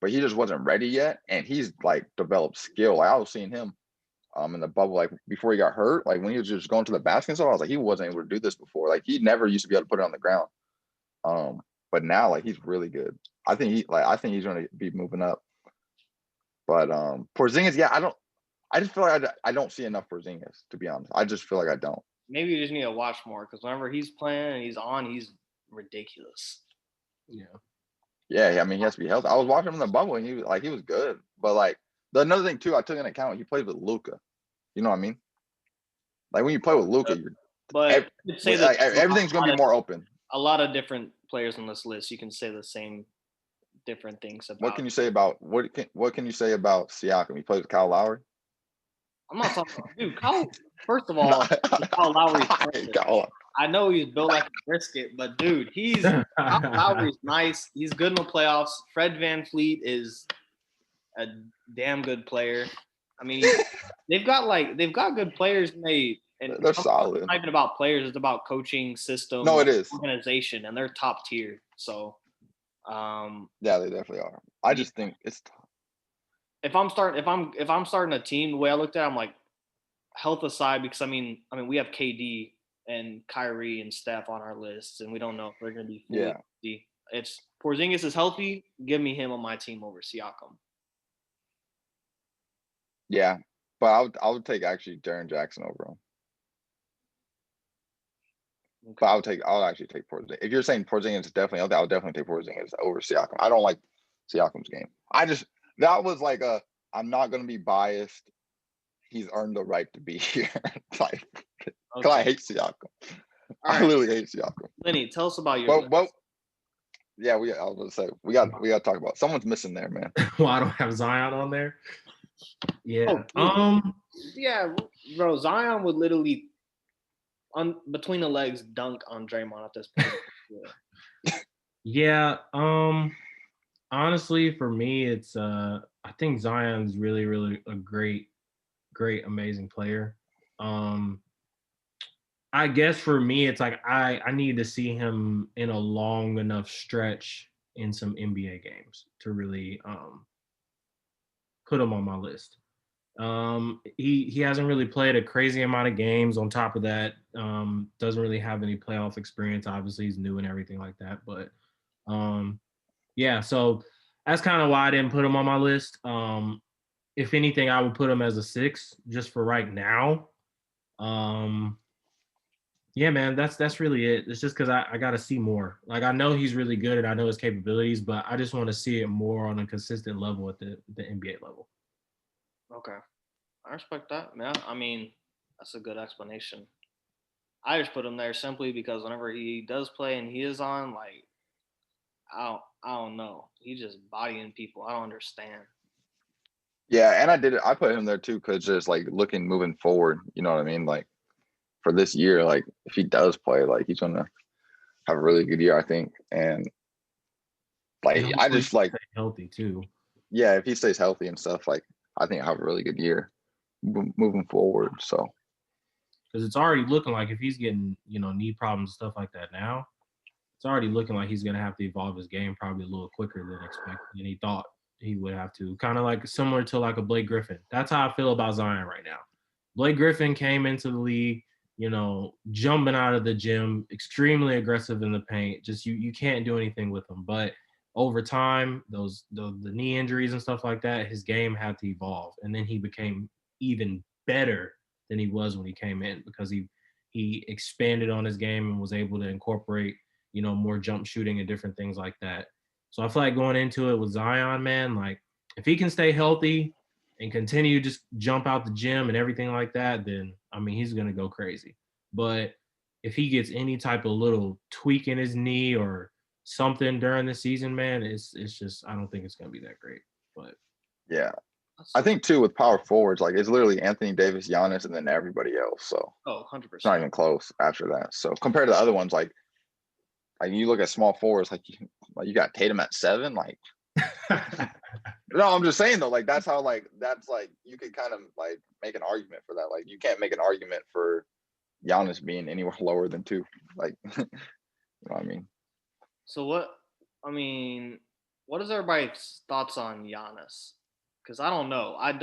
but he just wasn't ready yet, and he's like developed skill. Like I was seeing him in the bubble, like before he got hurt, like when he was just going to the basket. So I was like, he wasn't able to do this before. Like he never used to be able to put it on the ground. But now like he's really good. I think he's going to be moving up. But Porzingis, I just feel like I don't see enough Porzingis, to be honest. I just feel like I don't. Maybe you just need to watch more because whenever he's playing and he's on, he's ridiculous. Yeah, I mean, he has to be healthy. I was watching him in the bubble, and he was good. But like another thing too, I took into account he played with Luka. You know what I mean? Like when you play with Luka, everything's gonna be more open. A lot of different players on this list. You can say the same different things about. What can you say about what can you say about Siakam? He plays with Kyle Lowry. I'm not talking about dude. Kyle. First of all, Kyle Lowry's I know he's built like a brisket, but dude, Kyle Lowry's nice. He's good in the playoffs. Fred VanVleet is a damn good player. I mean, they've got good players, and they're solid. It's not even about players; it's about coaching system. No, it is organization, and they're top tier. So, yeah, they definitely are. I just think it's tough. If I'm starting a team, the way I looked at it, I'm like, health aside, because I mean we have KD and Kyrie and Steph on our lists, and we don't know if they're going to be fully Yeah. healthy. It's Porzingis is healthy. Give me him on my team over Siakam. Yeah, but I would take actually Jaren Jackson over him. Okay. But I'll actually take Porzingis. If you're saying Porzingis is definitely out there, I'll definitely take Porzingis over Siakam. I don't like Siakam's game. That was like I'm not gonna be biased. He's earned the right to be here. Like, cause I hate Siakam. I literally hate Siakam. Lenny, tell us about your list. Well, yeah, I was gonna say we got to talk about someone's missing there, man. Well, I don't have Zion on there. Yeah. Yeah, bro. Zion would literally between the legs dunk on Draymond at this point. Yeah. Honestly, for me, it's I think Zion's really, really a great, amazing player. I guess for me, it's like I need to see him in a long enough stretch in some NBA games to really put him on my list. He hasn't really played a crazy amount of games. On top of that, doesn't really have any playoff experience. Obviously, he's new and everything like that. But yeah, so that's kind of why I didn't put him on my list. If anything, I would put him as a 6 just for right now. Yeah, man, that's really it. It's just because I got to see more. Like, I know he's really good and I know his capabilities, but I just want to see it more on a consistent level at the NBA level. Okay. I respect that, man. I mean, that's a good explanation. I just put him there simply because whenever he does play and he is on, like, I don't know. He's just bodying people. I don't understand. Yeah, and I put him there too because just like moving forward, you know what I mean? Like for this year, like if he does play, like he's gonna have a really good year, I think. And like I just like healthy too. Yeah, if he stays healthy and stuff, like I think I'll have a really good year moving forward. So because it's already looking like if he's getting knee problems and stuff like that now, it's already looking like he's gonna have to evolve his game probably a little quicker than expected than he thought he would have to. Kind of like similar to like a Blake Griffin. That's how I feel about Zion right now. Blake Griffin came into the league, jumping out of the gym, extremely aggressive in the paint. Just you can't do anything with him. But over time, the knee injuries and stuff like that, his game had to evolve, and then he became even better than he was when he came in because he expanded on his game and was able to incorporate more jump shooting and different things like that. So I feel like going into it with Zion, man, like if he can stay healthy and continue to just jump out the gym and everything like that, then I mean he's gonna go crazy. But if he gets any type of little tweak in his knee or something during the season, man, it's just I don't think it's gonna be that great. But yeah, I think too with power forwards, like it's literally Anthony Davis, Giannis, and then everybody else. So 100%. It's not even close after that. So compared to the other ones, like you look at small forwards, like you got Tatum at 7, like. No, I'm just saying though, like that's you could kind of like make an argument for that. Like you can't make an argument for Giannis being anywhere lower than 2. Like, you know what I mean? So what is everybody's thoughts on Giannis? Because I don't know. I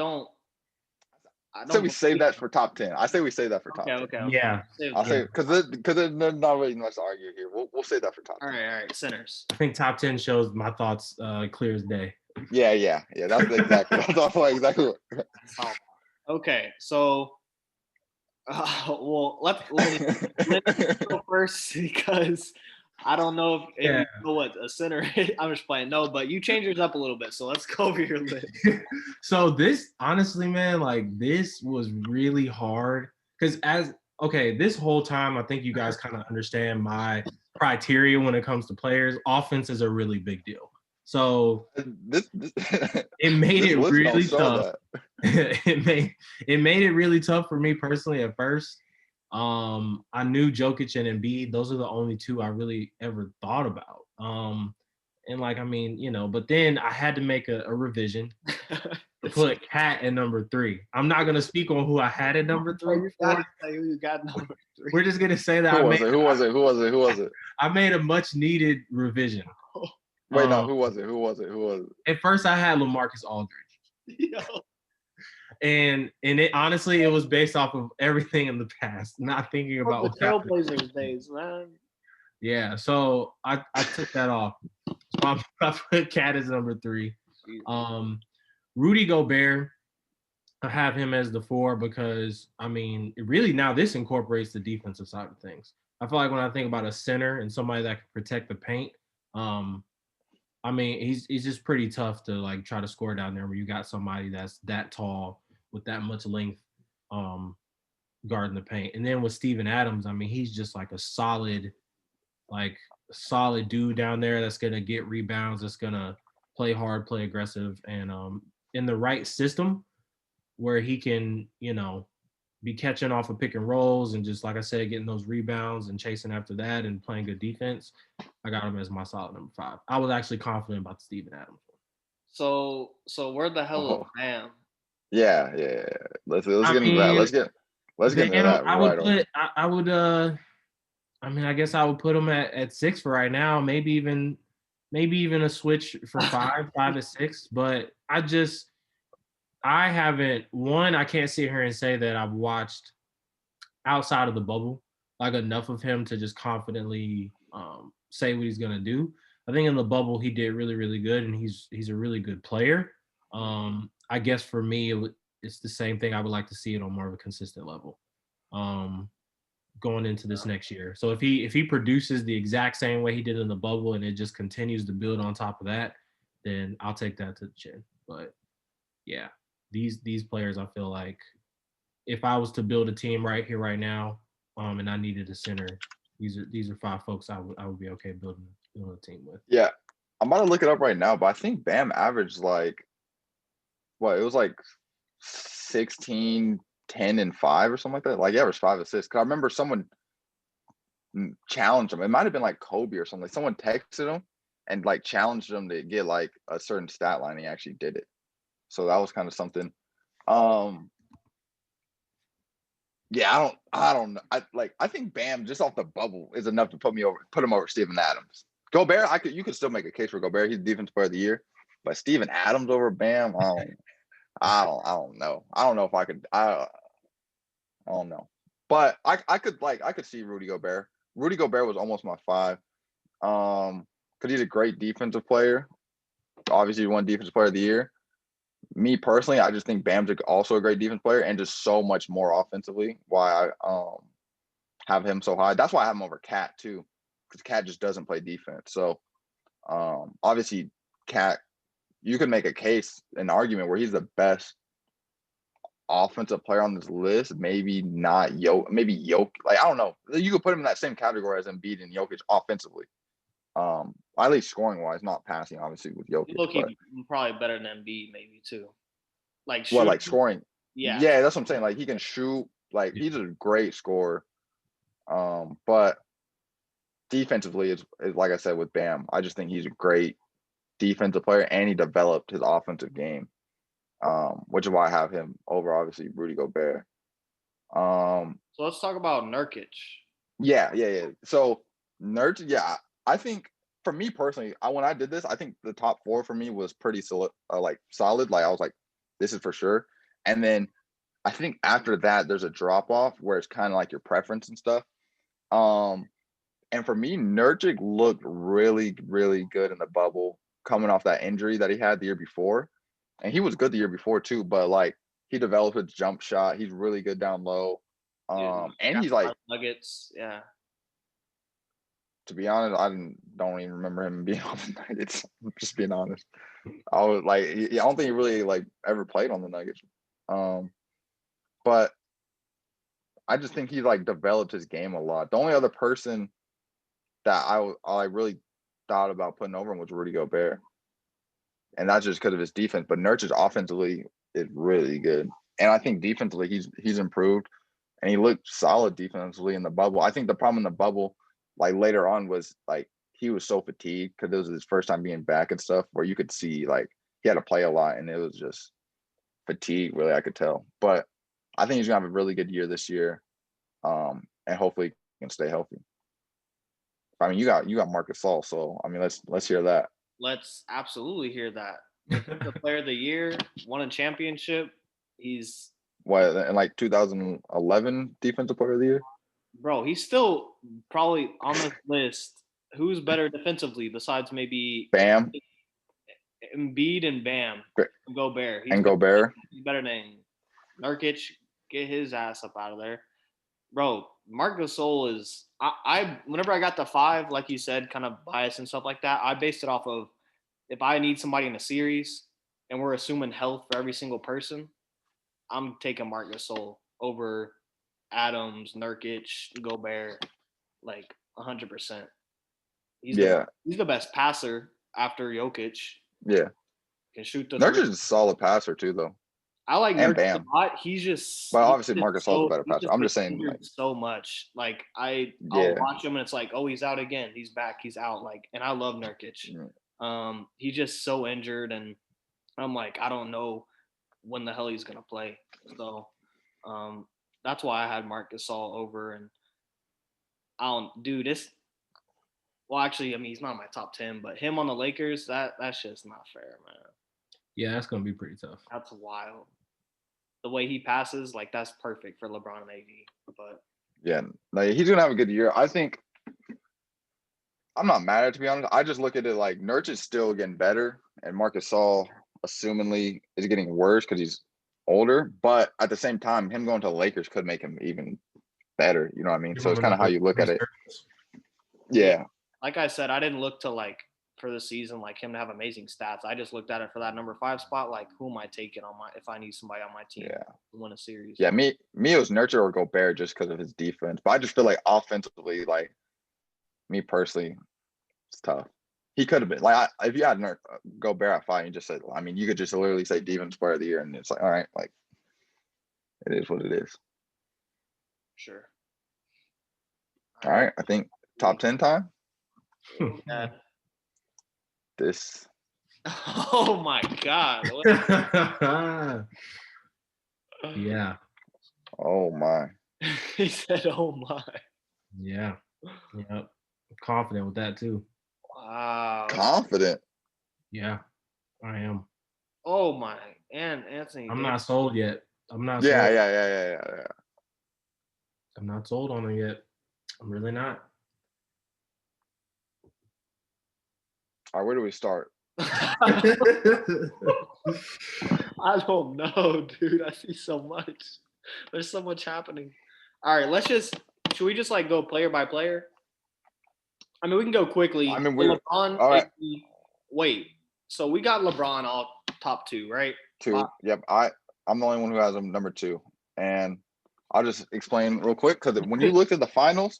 say we save that for top 10. I say we save that for top 10. Okay. Yeah. I'll say because there's not really much to argue here. We'll save that for top 10. All right. Sinners. I think top 10 shows my thoughts clear as day. Yeah. That's exactly. Okay, so well, let's go first because I don't know if you know what a center is. I'm just playing. No, but you changed yours up a little bit, so let's go over your list. So this, honestly, man, like this was really hard because this whole time I think you guys kind of understand my criteria when it comes to players. Offense is a really big deal. So it made it really tough. it made it really tough for me personally at first. I knew Jokic and Embiid; those are the only 2 I really ever thought about. And like I mean, but then I had to make a revision to put Cat at number 3. I'm not gonna speak on who I had at number 3. You got number 3. We're just gonna say that. Who was it? I made a much needed revision. Wait, no, who was it? At first, I had LaMarcus Aldridge. Yo. And it honestly, it was based off of everything in the past, not thinking about the what's happening. Trailblazers days, man. Yeah, so I took that off. So I put Cat as number 3. Rudy Gobert, I have him as the 4 because I mean, really now this incorporates the defensive side of things. I feel like when I think about a center and somebody that can protect the paint, I mean, he's just pretty tough to like try to score down there where you got somebody that's that tall with that much length, guarding the paint. And then with Steven Adams, I mean, he's just like a solid dude down there that's gonna get rebounds, that's gonna play hard, play aggressive, and in the right system where he can, be catching off of pick and rolls and just like I said, getting those rebounds and chasing after that and playing good defense. I got him as my solid number 5. I was actually confident about the Steven Adams one. So where the hell is Bam? Yeah. Let's get into that. Let's get into that right away. I guess I would put him at 6 for right now. Maybe even a switch for 5 to 6. But I can't sit here and say that I've watched outside of the bubble like enough of him to just confidently say what he's gonna do. I think in the bubble he did really, really good, and he's a really good player. I guess for me it's the same thing. I would like to see it on more of a consistent level going into this next year. So if he produces the exact same way he did in the bubble and it just continues to build on top of that, then I'll take that to the chin. But yeah, these players, I feel like if I was to build a team right here, right now, and I needed a center, these are 5 folks I would be okay building a team with. Yeah, I'm about to look it up right now, but I think Bam averaged like it was like 16, 10, and 5 or something like that. Like he averaged 5 assists. Cause I remember someone challenged him. It might have been like Kobe or something. Someone texted him and like challenged him to get like a certain stat line. He actually did it. So that was kind of something. Yeah, I don't know. I think Bam just off the bubble is enough to put him over Steven Adams. Gobert, you could still make a case for Gobert. He's defensive player of the year, but Steven Adams over Bam, I don't know. I don't know if I could. I don't know, but I could see Rudy Gobert. Rudy Gobert was almost my 5, because he's a great defensive player. Obviously, he won Defensive Player of the Year. Me personally, I just think Bam's also a great defense player and just so much more offensively. Why I have him so high. That's why I have him over Cat too, because Cat just doesn't play defense. So obviously, Cat, you could make a case, an argument where he's the best offensive player on this list. Maybe not maybe Jokic. Like I don't know. You could put him in that same category as Embiid and Jokic offensively. At least scoring wise, not passing, obviously with Jokic. But probably better than Embiid, maybe too. Like like scoring? Yeah, that's what I'm saying. Like he can shoot. Like he's a great scorer. But defensively, is like I said with Bam, I just think he's a great defensive player, and he developed his offensive game, which is why I have him over obviously Rudy Gobert. So let's talk about Nurkic. Yeah. So Nurkic, I think for me personally, when I did this, I think the top 4 for me was pretty solid. Like I was like, this is for sure. And then I think after that, there's a drop off where it's kind of like your preference and stuff. And for me, Nurkic looked really, really good in the bubble, coming off that injury that he had the year before. And he was good the year before too, but like he developed his jump shot. He's really good down low. And he's like Nuggets, yeah. To be honest, I don't even remember him being on the Nuggets. Just being honest, I was like, I don't think he really like ever played on the Nuggets. But I just think he like developed his game a lot. The only other person that I really thought about putting over him was Rudy Gobert, and that's just because of his defense. But Nurkic offensively is really good, and I think defensively he's improved, and he looked solid defensively in the bubble. I think the problem in the bubble, like later on, was like he was so fatigued because it was his first time being back and stuff, where you could see like he had to play a lot, and it was just fatigue. Really, I could tell. But I think he's gonna have a really good year this year, and hopefully he can stay healthy. I mean, you got Marcus Gasol, so I mean, let's hear that. Let's absolutely hear that. The player of the year, won a championship. He's What, in like 2011 Defensive Player of the Year? bro. He's still probably on this list. Who's better defensively besides maybe Bam Embiid and Bam? Gobert. and Gobert. He's better than Nurkic. Get his ass up out of there, bro. Marc Gasol is. I whenever I got the 5, like you said, kind of bias and stuff like that. I based it off of if I need somebody in a series and we're assuming health for every single person, I'm taking Marc Gasol over Adams, Nurkic, Gobert, like 100%. He's the best passer after Jokic. Yeah. Can shoot the Nurkic is a solid passer too, though. I like And Nurkic Bam. a lot. He's just But obviously just Marc Gasol's a better passer. I'm just saying, injured like, so much. Like I'll Yeah. watch him and it's like, oh, he's out again. He's back. He's out. Like, and I love Nurkic. He's just so injured, and I'm like, I don't know when the hell he's gonna play. So, that's why I had Marc Gasol over, and I don't do this. Well, actually, I mean, he's not in my top 10, but him on the Lakers, that's just not fair, man. Yeah, that's gonna be pretty tough. That's wild. The way he passes, like that's perfect for LeBron and AD. But yeah, like, he's gonna have a good year. I think I'm not mad at it, to be honest. I just look at it like Nurkic is still getting better, and Marc Gasol, assumingly, is getting worse because he's older. But at the same time, him going to the Lakers could make him even better. You know what I mean? So it's kind of how you look at it. Yeah. Like I said, I didn't look to like for the season like him to have amazing stats. I just looked at it for that number 5 spot. Like, who am I taking on my if I need somebody on my team to win a series? Yeah, me it was Nurkic or Gobert just because of his defense. But I just feel like offensively, like me personally, it's tough. He could have been like if you had Gobert at 5, you just said, I mean, you could just literally say Defense Player of the Year, and it's like, all right, like it is what it is. Sure. All right, I think top 10 time. Yeah. This. Oh my God. Yeah. Oh my. He said, "Oh my." Yeah. Yep. Confident with that too. Wow. Confident. Yeah, I am. Oh my. And Anthony. I'm not sold yet. I'm not Yeah, sold. yeah. I'm not sold on it yet. I'm really not. All right, where do we start? I don't know, dude. I see so much. There's so much happening. All right, should we just like go player by player? I mean, we can go quickly. I mean, LeBron. all right. Wait, so we got LeBron all top 2, right? 2. Yep. I'm the only one who has him number 2, and I'll just explain real quick because when you looked at the finals,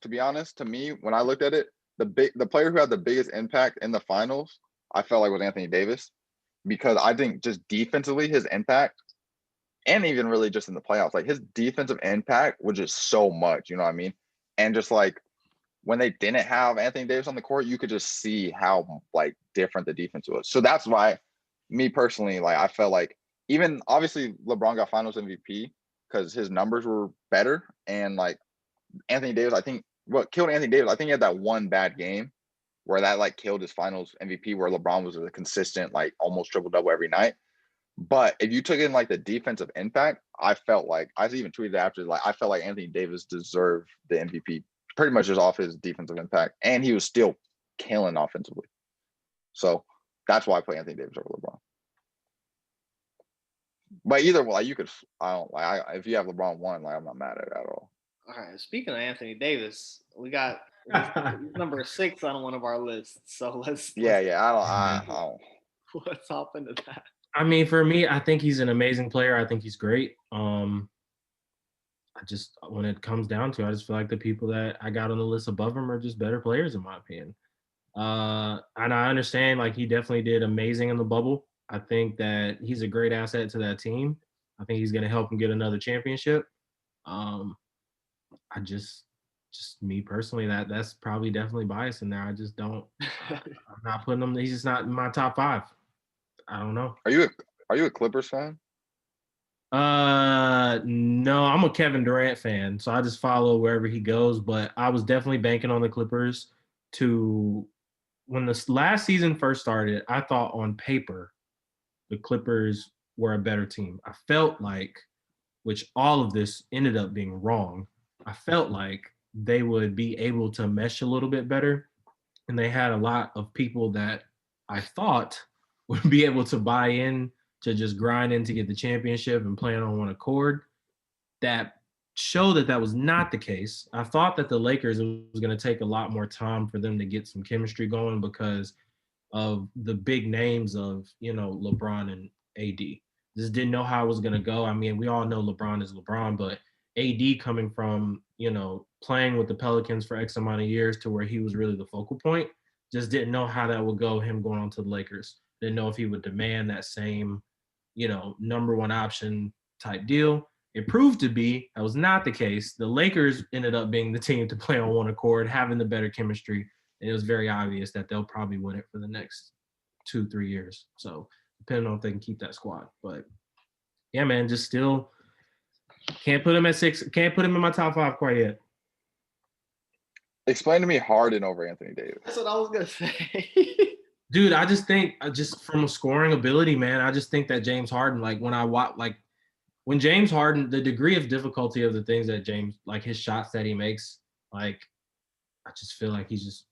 to be honest, to me, when I looked at it, the player who had the biggest impact in the finals, I felt like was Anthony Davis, because I think just defensively his impact, and even really just in the playoffs, like his defensive impact was just so much, you know what I mean? And just like when they didn't have Anthony Davis on the court, you could just see how like different the defense was. So that's why, me personally, like I felt like even obviously LeBron got Finals MVP because his numbers were better, and like Anthony Davis, I think what killed Anthony Davis, I think he had that one bad game where that like killed his Finals MVP, where LeBron was a consistent like almost triple double every night. But if you took in like the defensive impact, I felt like I even tweeted after, like I felt like Anthony Davis deserved the MVP pretty much just off his defensive impact, and he was still killing offensively. So that's why I play Anthony Davis over LeBron. But either way, like you could, I don't like if you have LeBron 1, like I'm not mad at it at all. All right. Speaking of Anthony Davis, we got number 6 on one of our lists. So let's I don't. Let's hop into that. I mean, for me, I think he's an amazing player. I think he's great. I just, when it comes down to it, I just feel like the people that I got on the list above him are just better players, in my opinion. And I understand, like, he definitely did amazing in the bubble. I think that he's a great asset to that team. I think he's going to help him get another championship. I just me personally, that's probably definitely bias in there. I just don't. I'm not putting him. He's just not in my top 5. I don't know. Are you a Clippers fan? No, I'm a Kevin Durant fan, so I just follow wherever he goes. But I was definitely banking on the Clippers to, when the last season first started, I thought on paper the Clippers were a better team. I felt like, which all of this ended up being wrong, I felt like they would be able to mesh a little bit better. And they had a lot of people that I thought would be able to buy in to just grind in to get the championship and playing on one accord. That showed that that was not the case. I thought that the Lakers, it was going to take a lot more time for them to get some chemistry going because of the big names of, LeBron and AD. Just didn't know how it was going to go. I mean, we all know LeBron is LeBron, but AD coming from, playing with the Pelicans for X amount of years to where he was really the focal point, just didn't know how that would go, him going on to the Lakers. Didn't know if he would demand that same, number one option type deal. It proved to be that was not the case. The Lakers ended up being the team to play on one accord, having the better chemistry. And it was very obvious that they'll probably win it for the next 2-3 years. So depending on if they can keep that squad. But yeah, man, just still can't put him at 6. Can't put him in my top 5 quite yet. Explain to me Harden over Anthony Davis. That's what I was gonna say. Dude, I just think, just from a scoring ability, man, I just think that James Harden, like when I watch, like when James Harden, the degree of difficulty of the things that James, like his shots that he makes, like I just feel like he's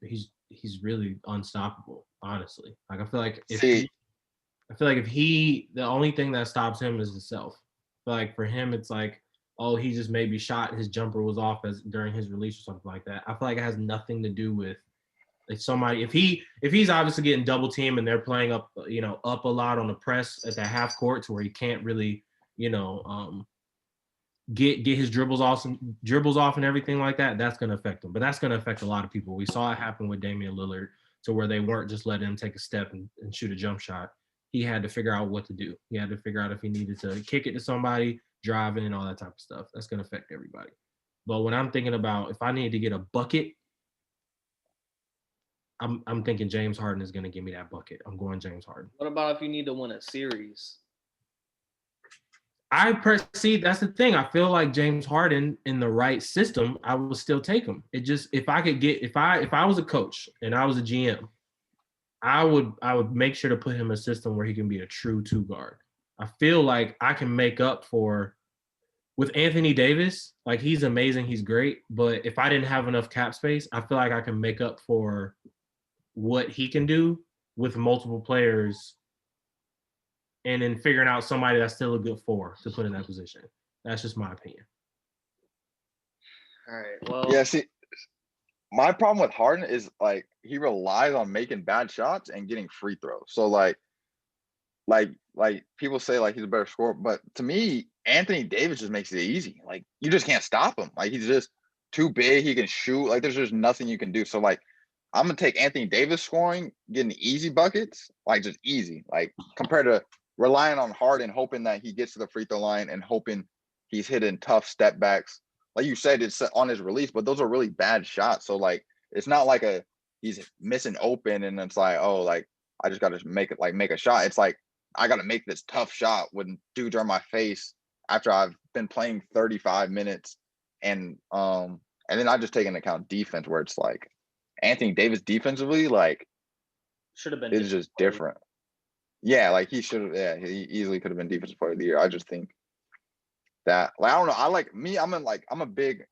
really unstoppable, honestly. Like I feel like if the only thing that stops him is himself. I feel like for him, it's like, oh, he just maybe shot, his jumper was off during his release or something like that. I feel like it has nothing to do with like somebody. If he's obviously getting double teamed and they're playing up, up a lot on the press at the half court to where he can't really, get his dribbles off and everything like that, that's going to affect him. But that's going to affect a lot of people. We saw it happen with Damian Lillard to where they weren't just letting him take a step and shoot a jump shot. He had to figure out what to do. He had to figure out if he needed to kick it to somebody, drive it, and all that type of stuff. That's going to affect everybody. But when I'm thinking about if I need to get a bucket, I'm thinking James Harden is going to give me that bucket. I'm going James Harden. What about if you need to win a series? See, that's the thing. I feel like James Harden in the right system, I would still take him. It just, if I was a coach and I was a GM, I would make sure to put him in a system where he can be a true 2 guard. I feel like I can make up for with Anthony Davis, like he's amazing, he's great, but if I didn't have enough cap space, I feel like I can make up for what he can do with multiple players and then figuring out somebody that's still a good 4 to put in that position. That's just my opinion. All right. Well, yeah, see, my problem with Harden is like he relies on making bad shots and getting free throws. So like people say like he's a better scorer, but to me, Anthony Davis just makes it easy. Like you just can't stop him. Like he's just too big. He can shoot. Like there's just nothing you can do. So like I'm gonna take Anthony Davis scoring, getting easy buckets, like just easy. Like compared to relying on Harden, hoping that he gets to the free throw line and hoping he's hitting tough step backs. Like you said, it's on his release, but those are really bad shots. So like it's not like he's missing open and it's like, oh, like I just gotta make a shot. It's like I gotta make this tough shot when dudes are in my face after I've been playing 35 minutes. And then I just take into account defense where it's like Anthony Davis defensively, like should have been. It's just different. Yeah, like he should have. Yeah, he easily could have been defensive player of the year. I just think that, like, I don't know. I like me. I'm big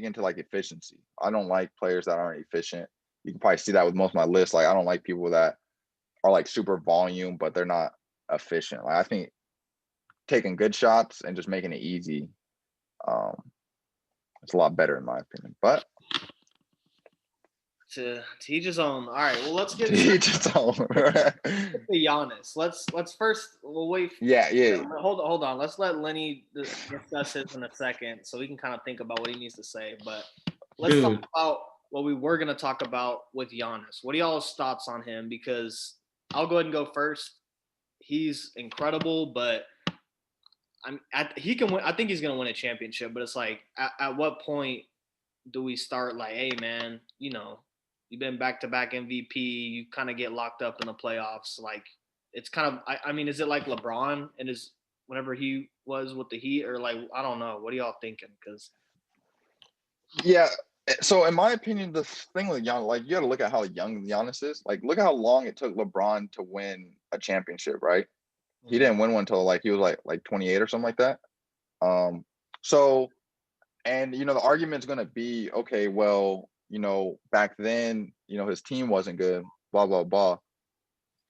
into like efficiency. I don't like players that aren't efficient. You can probably see that with most of my lists. Like, I don't like people that are like super volume, but they're not efficient. Like, I think taking good shots and just making it easy, it's a lot better in my opinion. But to each his own. All right, well, let's get to each his own. to Giannis. Let's first. We'll wait. Yeah. Hold on. Let's let Lenny discuss his in a second, so we can kind of think about what he needs to say. But let's talk about what we were gonna talk about with Giannis. What are y'all's thoughts on him? Because I'll go ahead and go first. He's incredible, but he can win. I think he's gonna win a championship. But it's like, at what point do we start like, hey man, you've been back-to-back MVP. You kind of get locked up in the playoffs. Like, it's kind of, I mean, is it like LeBron and whenever he was with the Heat, or like, I don't know. What are y'all thinking? Because yeah. So in my opinion, the thing with Giannis, like you got to look at how young Giannis is. Like, look at how long it took LeBron to win a championship, right? He didn't win one until like he was like 28 or something like that. So, and the argument's gonna be, okay, well, back then, his team wasn't good, blah blah blah,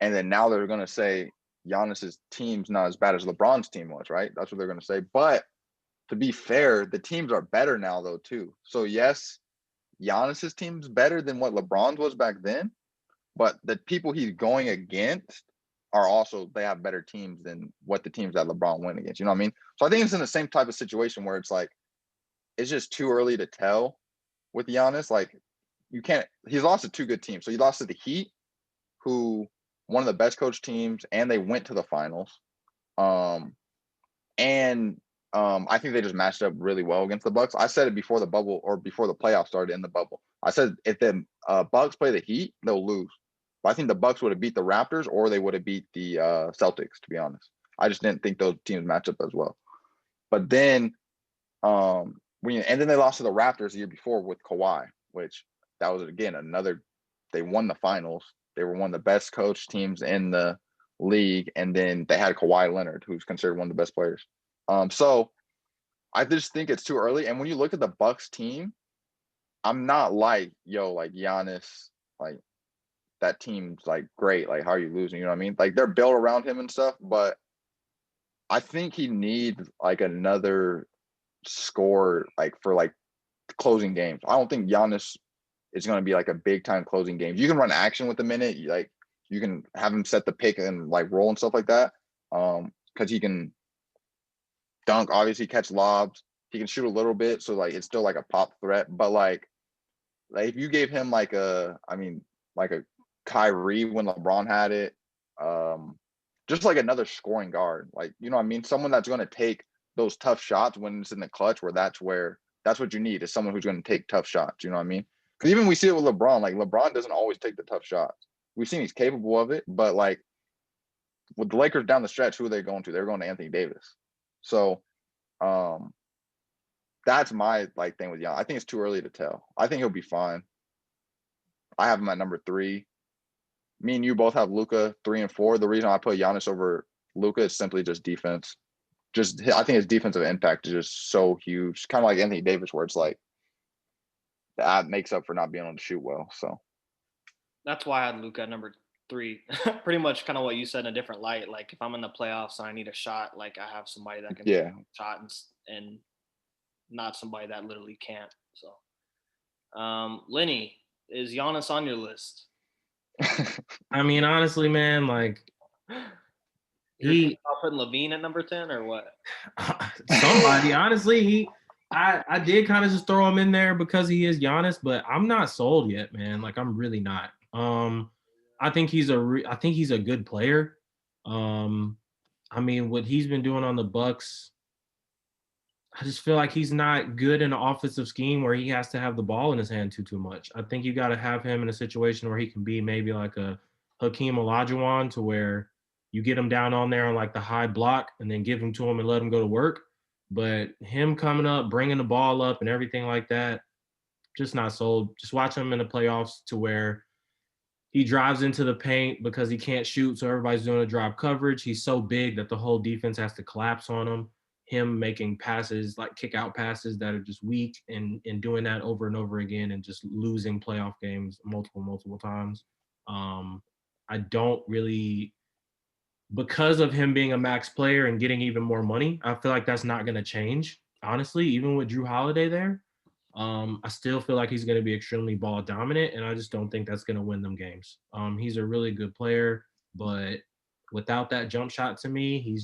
and then now they're gonna say Giannis's team's not as bad as LeBron's team was, right? That's what they're gonna say. But to be fair, the teams are better now though too. So yes, Giannis's team's better than what LeBron's was back then, but the people he's going against are also, they have better teams than what the teams that LeBron went against. You know what I mean? So I think it's in the same type of situation where it's like, it's just too early to tell with Giannis. Like, you can't, he's lost to two good teams. So he lost to the Heat, who one of the best coach teams, and they went to the finals. I think they just matched up really well against the Bucks. I said it before the bubble, or before the playoffs started in the bubble. I said if the Bucks play the Heat, they'll lose. But I think the Bucks would have beat the Raptors, or they would have beat the Celtics, to be honest. I just didn't think those teams match up as well. But then and then they lost to the Raptors the year before with Kawhi, which that was, again, they won the finals. They were one of the best coached teams in the league, and then they had Kawhi Leonard, who's considered one of the best players. So I just think it's too early. And when you look at the Bucks team, I'm not like, like Giannis, like that team's like great. Like, how are you losing? You know what I mean? Like, they're built around him and stuff, but I think he needs like another score, like for like closing games. I don't think Giannis is going to be like a big time closing game. You can run action with a minute. Like, you can have him set the pick and like roll and stuff like that. Because he can dunk, obviously catch lobs. He can shoot a little bit, so like it's still like a pop threat. But like if you gave him like a Kyrie when LeBron had it, just like another scoring guard, like, you know what I mean, someone that's going to take those tough shots when it's in the clutch, that's what you need, is someone who's going to take tough shots. You know what I mean? Because even we see it with LeBron. Like, LeBron doesn't always take the tough shots. We've seen he's capable of it, but like with the Lakers down the stretch, who are they going to? They're going to Anthony Davis. So that's my like thing with Giannis. I think it's too early to tell. I think he'll be fine. I have him at number 3. Me and you both have Luka 3 and 4. The reason I put Giannis over Luka is simply just defense. I think his defensive impact is just so huge. Kind of like Anthony Davis, where it's like that makes up for not being able to shoot well. So that's why I had Luka at number 3. Pretty much kind of what you said in a different light. Like, if I'm in the playoffs and I need a shot, like, I have somebody that can shot and not somebody that literally can't. So, Lenny, is Giannis on your list? I mean, honestly, man, like, You're putting Levine at number 10 or what? Somebody, honestly, I did kind of just throw him in there because he is Giannis, but I'm not sold yet, man. Like, I'm really not. I think he's a good player. I mean, what he's been doing on the Bucks, I just feel like he's not good in an offensive scheme where he has to have the ball in his hand too much. I think you got to have him in a situation where he can be maybe like a Hakeem Olajuwon, to where you get him down on there on like the high block and then give him to him and let him go to work. But him coming up, bringing the ball up and everything like that, just not sold. Just watch him in the playoffs to where he drives into the paint because he can't shoot, so everybody's doing a drop coverage. He's so big that the whole defense has to collapse on him. Him making passes, like kick out passes that are just weak, and doing that over and over again and just losing playoff games multiple times. I don't really, because of him being a max player and getting even more money, I feel like that's not going to change, honestly, even with Drew Holiday there. I still feel like he's going to be extremely ball dominant, and I just don't think that's going to win them games. He's a really good player, but without that jump shot, to me,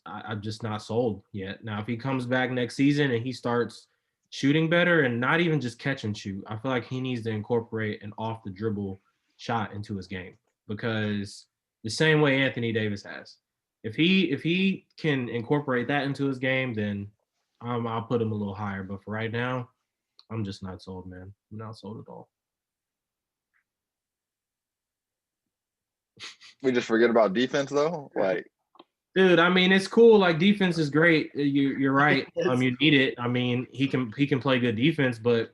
I'm just not sold yet. Now, if he comes back next season and he starts shooting better and not even just catch and shoot, I feel like he needs to incorporate an off the dribble shot into his game, because the same way Anthony Davis has. If he can incorporate that into his game, then I'll put him a little higher. But for right now, I'm just not sold, man. I'm not sold at all. We just forget about defense, though. Like, dude, I mean, it's cool. Like, defense is great. You're right. You need it. I mean, he can play good defense, but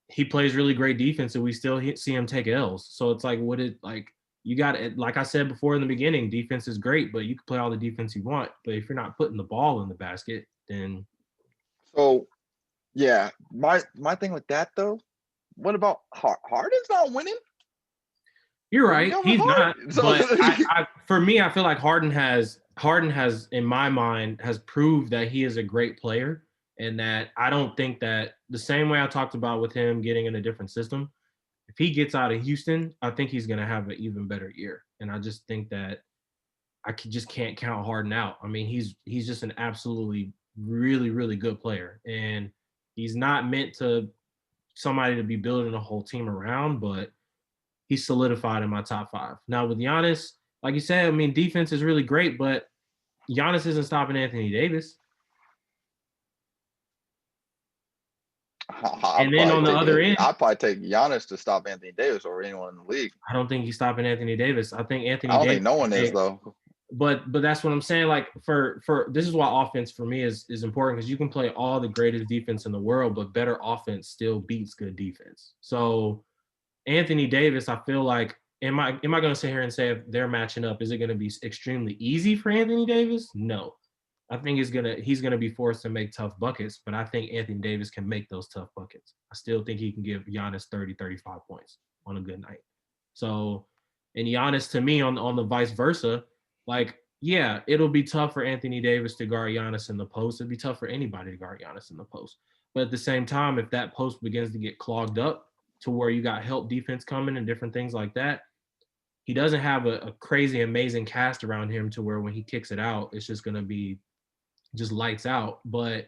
he plays really great defense, and we still see him take L's. So it's like, you got it. Like I said before in the beginning, defense is great, but you can play all the defense you want. But if you're not putting the ball in the basket, then So yeah, my thing with that though, what about Harden's not winning? you're Put me right. over He's not. Harden. So But for me, I feel like Harden has, in my mind, has proved that he is a great player, and that I don't think that the same way I talked about with him getting in a different system. If he gets out of Houston, I think he's going to have an even better year. And I just think that just can't count Harden out. I mean, he's just an absolutely really, really good player. And he's not meant to somebody to be building a whole team around, but he's solidified in my top 5. Now with Giannis, like you said, I mean, defense is really great, but Giannis isn't stopping Anthony Davis. And then on the other end, I'd probably take Giannis to stop Anthony Davis over anyone in the league. I don't think he's stopping Anthony Davis. I think Anthony I don't Davis, think no one is though. But that's what I'm saying. Like for this is why offense for me is important, because you can play all the greatest defense in the world, but better offense still beats good defense. So Anthony Davis, I feel like, am I going to sit here and say if they're matching up, is it going to be extremely easy for Anthony Davis? No. I think he's going to be forced to make tough buckets, but I think Anthony Davis can make those tough buckets. I still think he can give Giannis 30, 35 points on a good night. So, and Giannis, to me, on the vice versa, like, yeah, it'll be tough for Anthony Davis to guard Giannis in the post. It'd be tough for anybody to guard Giannis in the post. But at the same time, if that post begins to get clogged up to where you got help defense coming and different things like that, he doesn't have a crazy, amazing cast around him to where when he kicks it out, it's just going to be just lights out. But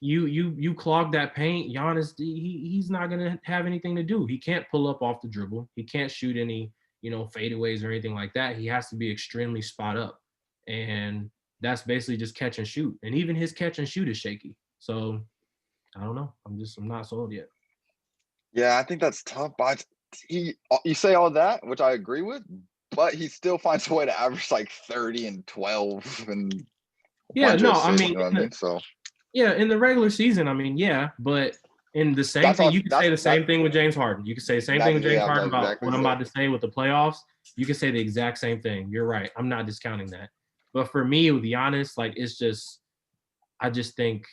you clog that paint, Giannis, he's not going to have anything to do. He can't pull up off the dribble. He can't shoot any, fadeaways or anything like that. He has to be extremely spot up. And that's basically just catch and shoot. And even his catch and shoot is shaky. So I don't know. I'm not sold yet. Yeah, I think that's tough. But you say all that, which I agree with, but he still finds a way to average like 30 and 12 and yeah, no, I mean, you know what I mean? So yeah, in the regular season, I mean, yeah, but in the same thing, you can say the same thing with James Harden. You can say the same thing with James Harden about exactly what I'm about to say with the playoffs. You can say the exact same thing. You're right. I'm not discounting that. But for me, with Giannis, like, I just think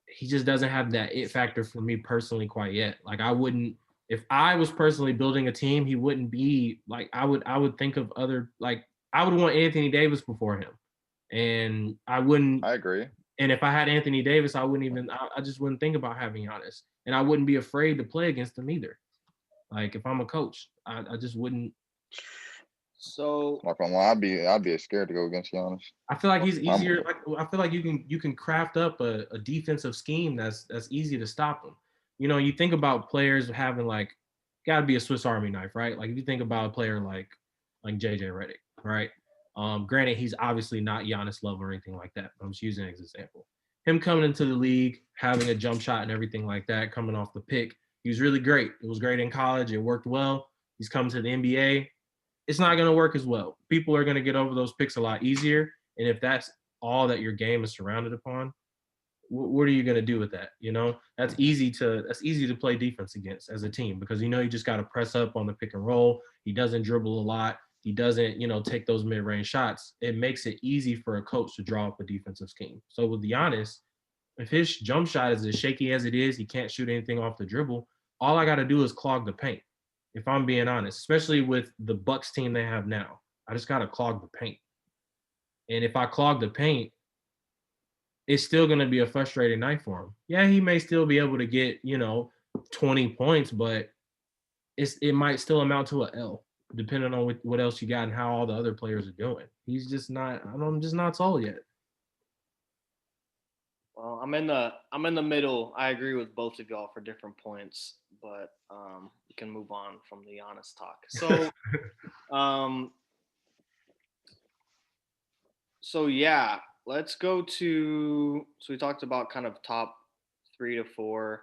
he just doesn't have that it factor for me personally quite yet. Like, I wouldn't, if I was personally building a team, he wouldn't be like, I would think of other, like, I would want Anthony Davis before him. And I agree. And if I had Anthony Davis, I just wouldn't think about having Giannis. And I wouldn't be afraid to play against him either. Like, if I'm a coach, I just wouldn't. So I'd be scared to go against Giannis. I feel like he's easier. I feel like you can craft up a defensive scheme that's easy to stop him. You think about players having, like, got to be a Swiss Army knife, right? Like, if you think about a player like JJ Redick, right? Granted, he's obviously not Giannis level or anything like that. But I'm just using it as an example. Him coming into the league, having a jump shot and everything like that, coming off the pick, he was really great. It was great in college. It worked well. He's coming to the NBA. It's not going to work as well. People are going to get over those picks a lot easier. And if that's all that your game is surrounded upon, what are you going to do with that? That's easy to play defense against as a team, because you just got to press up on the pick and roll. He doesn't dribble a lot. He doesn't, take those mid-range shots. It makes it easy for a coach to draw up a defensive scheme. So with Giannis, if his jump shot is as shaky as it is, he can't shoot anything off the dribble. All I got to do is clog the paint. If I'm being honest, especially with the Bucks team they have now, I just got to clog the paint. And if I clog the paint, it's still going to be a frustrating night for him. Yeah, he may still be able to get, 20 points, but it might still amount to a L, depending on what else you got and how all the other players are doing. He's just not, I'm just not sold yet. Well, I'm in the middle. I agree with both of y'all for different points, but we can move on from the Giannis talk. So, so yeah, let's go to. So we talked about kind of top 3 to 4.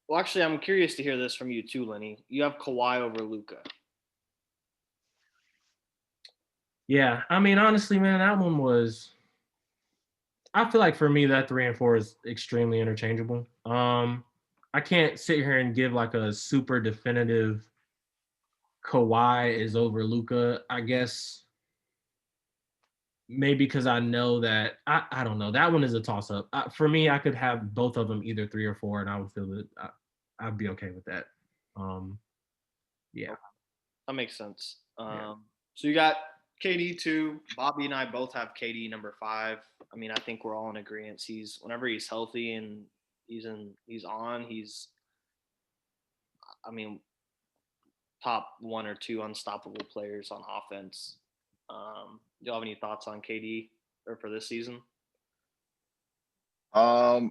Well, actually, I'm curious to hear this from you too, Lenny. You have Kawhi over Luka. Yeah, I mean, honestly, man, that one was. I feel like for me, that 3 and 4 is extremely interchangeable. I can't sit here and give like a super definitive Kawhi is over Luka, I guess maybe because I know that I don't know. That one is a toss up. For me, I could have both of them either 3 or 4, and I would feel that I'd be okay with that. Yeah, that makes sense. So you got KD 2. Bobby and I both have KD number 5. I mean, I think we're all in agreement. Whenever he's healthy and he's I mean, top 1 or 2 unstoppable players on offense. Do you have any thoughts on KD or for this season? I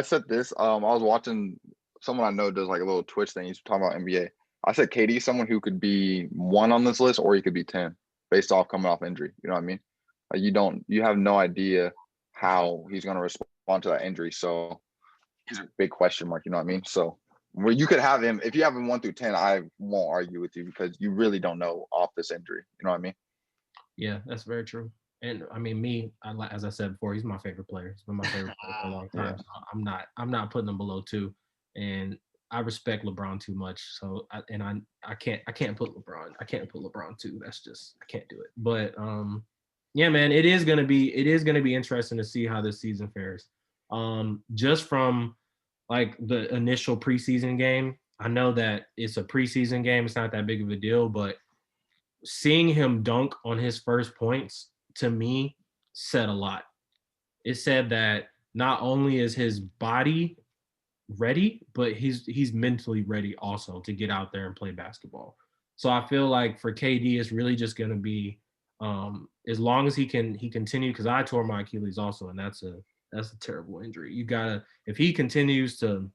said this. I was watching someone I know does like a little Twitch thing. He's talking about NBA. I said KD, someone who could be 1 on this list, or he could be 10, based off coming off injury. You know what I mean? Like you have no idea how he's going to respond to that injury. So he's a big question mark. You know what I mean? So where you could have him, if you have him 1 through 10, I won't argue with you because you really don't know off this injury. You know what I mean? Yeah, that's very true. And I mean, as I said before, he's my favorite player. He's been my favorite player for a long time. Yeah. So I'm not putting him below 2. And I respect LeBron too much. So I can't put LeBron 2. That's just, I can't do it. But yeah, man, it is gonna be interesting to see how this season fares. Just from like the initial preseason game, I know that it's a preseason game. It's not that big of a deal, but seeing him dunk on his first points to me said a lot. It said that not only is his body ready, but he's mentally ready also to get out there and play basketball. So I feel like for KD, it's really just going to be as long as he continue, because I tore my Achilles also, and that's a terrible injury. You gotta, if he continues to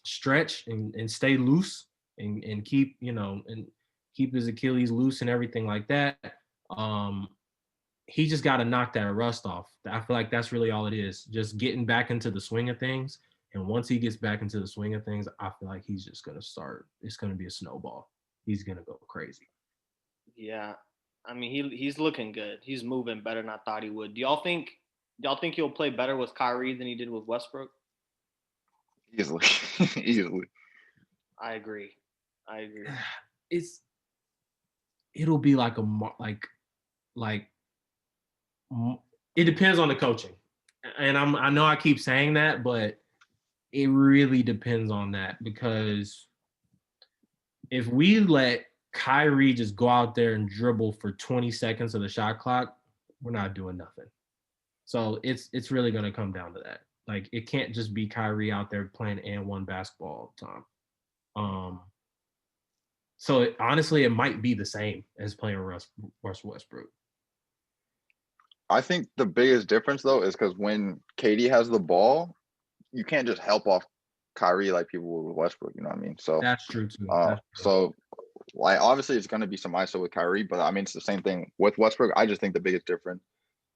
stretch and stay loose and keep and keep his Achilles loose and everything like that. He just got to knock that rust off. I feel like that's really all it is, just getting back into the swing of things. And once he gets back into the swing of things, I feel like he's just going to start. It's going to be a snowball. He's going to go crazy. Yeah, I mean he's looking good. He's moving better than I thought he would. Do y'all think he'll play better with Kyrie than he did with Westbrook? Easily. Easily. I agree. It'll be like it depends on the coaching. And I know I keep saying that, but it really depends on that, because if we let Kyrie just go out there and dribble for 20 seconds of the shot clock, we're not doing nothing. So it's really going to come down to that. Like, it can't just be Kyrie out there playing and one basketball all the time. So honestly, it might be the same as playing Russ Westbrook. I think the biggest difference though is because when KD has the ball, you can't just help off Kyrie like people would with Westbrook. You know what I mean? So that's true too. So like obviously it's going to be some ISO with Kyrie, but I mean it's the same thing with Westbrook. I just think the biggest difference,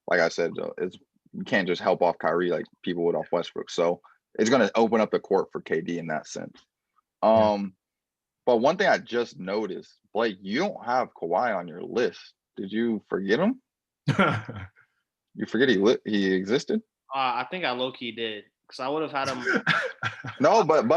like I said, is you can't just help off Kyrie like people would off Westbrook. So it's going to open up the court for KD in that sense. But one thing I just noticed, Blake, you don't have Kawhi on your list. Did you forget him? You forget he existed? I think I low-key did, because I would have had him. No, but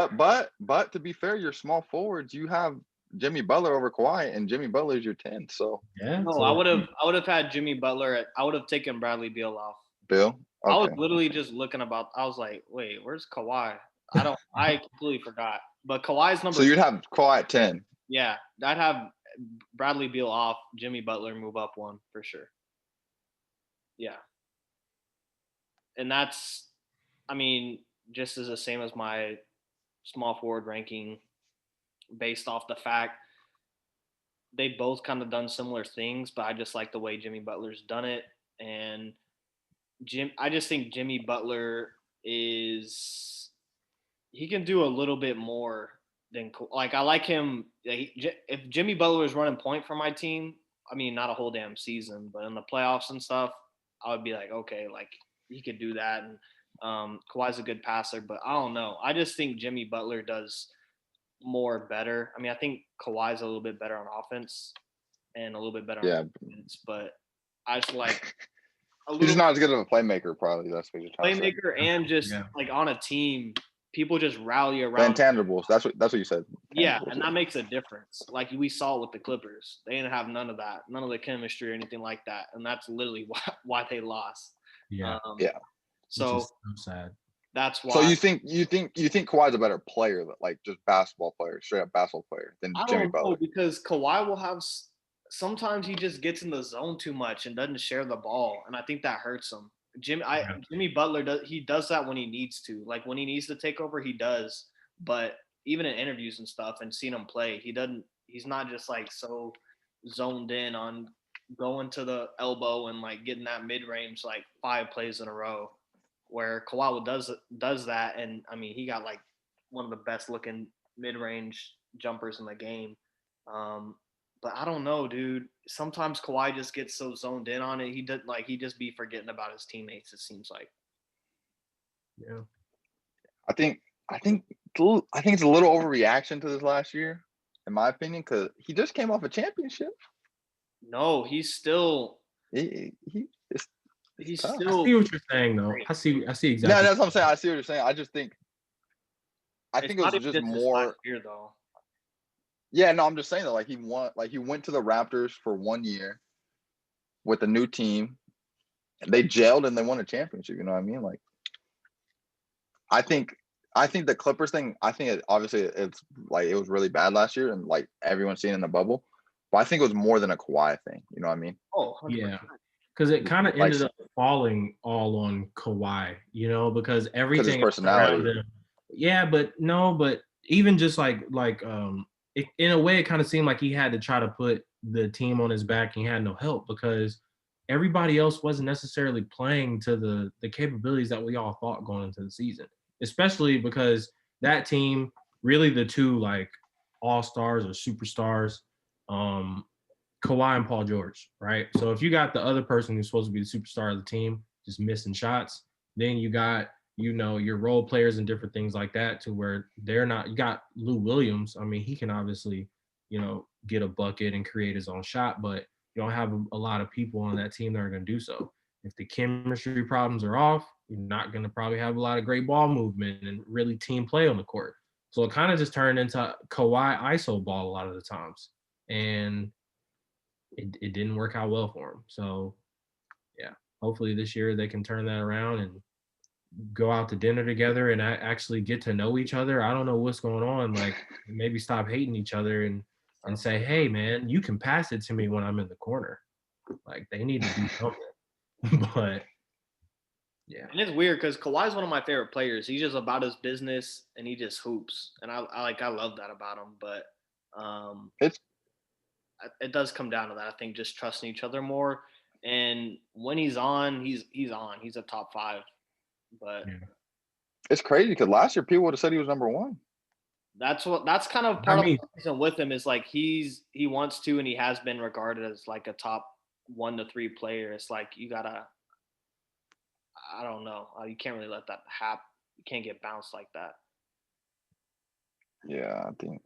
to be fair, your small forwards, you have Jimmy Butler over Kawhi, and Jimmy Butler is your 10. So yeah. No, so I would have had Jimmy Butler. I would have taken Bradley Beal off. Bill? Okay. I was literally just looking about. I was like, wait, where's Kawhi? I completely forgot. But Kawhi's number. So you'd have Kawhi at 10. Yeah, I'd have Bradley Beal off, Jimmy Butler move up 1 for sure. Yeah. And that's, I mean, just as the same as my small forward ranking, based off the fact they both kind of done similar things, but I just like the way Jimmy Butler's done it. And I just think Jimmy Butler he can do a little bit more than, like, I like him. If Jimmy Butler was running point for my team, I mean, not a whole damn season, but in the playoffs and stuff, I would be like, okay, like he could do that. And Kawhi's a good passer, but I don't know. I just think Jimmy Butler does more better. I mean, I think Kawhi's a little bit better on offense and a little bit better on defense, but I just like he's not as good of a playmaker, probably. That's what you're trying to say. Playmaker and just like on a team, people just rally The around intangibles. That's what you said. yeah, Intangibles, and that makes a difference. Like we saw with the Clippers, they didn't have none of that, none of the chemistry or anything like that, and that's literally why they lost. Yeah. Yeah. Which So is so sad. So that's why you think Kawhi's a better player, like just basketball player, straight up basketball player than I Jimmy don't know Butler? because Kawhi will have sometimes he just gets in the zone too much and doesn't share the ball, and I think that hurts him. Yeah. Jimmy Butler does that when he needs to. Like when he needs to take over, he does. But even in interviews and stuff and seeing him play, he's not just like so zoned in on going to the elbow and like getting that mid range like 5 plays in a row. Where Kawhi does that, and I mean he got like one of the best looking mid range jumpers in the game. Um, but I don't know, dude. Sometimes Kawhi just gets so zoned in on it. He just be forgetting about his teammates. It seems like. Yeah. I think it's a little overreaction to this last year, in my opinion, because he just came off a championship. No, he's still. It's He's tough. I still. see what you're saying, though. I see No, exactly. that's what I'm saying. I see what you're saying. I think It's it not was even just his last more. year though. Yeah, no, I'm just saying that he went to the Raptors for 1 year with a new team. They gelled and they won a championship. You know what I mean? Like, I think the Clippers thing. I think obviously it's like it was really bad last year, and like everyone's seen in the bubble. But I think it was more than a Kawhi thing. You know what I mean? Oh, 100%. Yeah. Because it kind of Like, ended up falling all on Kawhi, because his everything around personality. him. Yeah, but even just in a way, it kind of seemed like he had to try to put the team on his back and he had no help because everybody else wasn't necessarily playing to the capabilities that we all thought going into the season, especially because that team, really the two like all-stars or superstars, Kawhi and Paul George, right? So if you got the other person who's supposed to be the superstar of the team just missing shots, then you got, your role players and different things like that to where they're not, you got Lou Williams. I mean, he can obviously, get a bucket and create his own shot, but you don't have a lot of people on that team that are going to do so. If the chemistry problems are off, you're not going to probably have a lot of great ball movement and really team play on the court. So it kind of just turned into Kawhi ISO ball a lot of the times. And it didn't work out well for him. So, yeah, hopefully this year they can turn that around and go out to dinner together and actually get to know each other. I don't know what's going on. Like maybe stop hating each other and say, hey, man, you can pass it to me when I'm in the corner. Like they need to do something. But, yeah. And it's weird because Kawhi's one of my favorite players. He's just about his business and he just hoops, and I love that about him. But It's it does come down to that. I think just trusting each other more. And when he's on, he's on. He's a top 5. But Yeah. it's crazy because last year people would have said he was number 1. that's kind of part of the reason with him is like he wants to and he has been regarded as like a top 1 to 3 player. It's like you gotta, I don't know, you can't really let that happen. You can't get bounced like that. Yeah, I think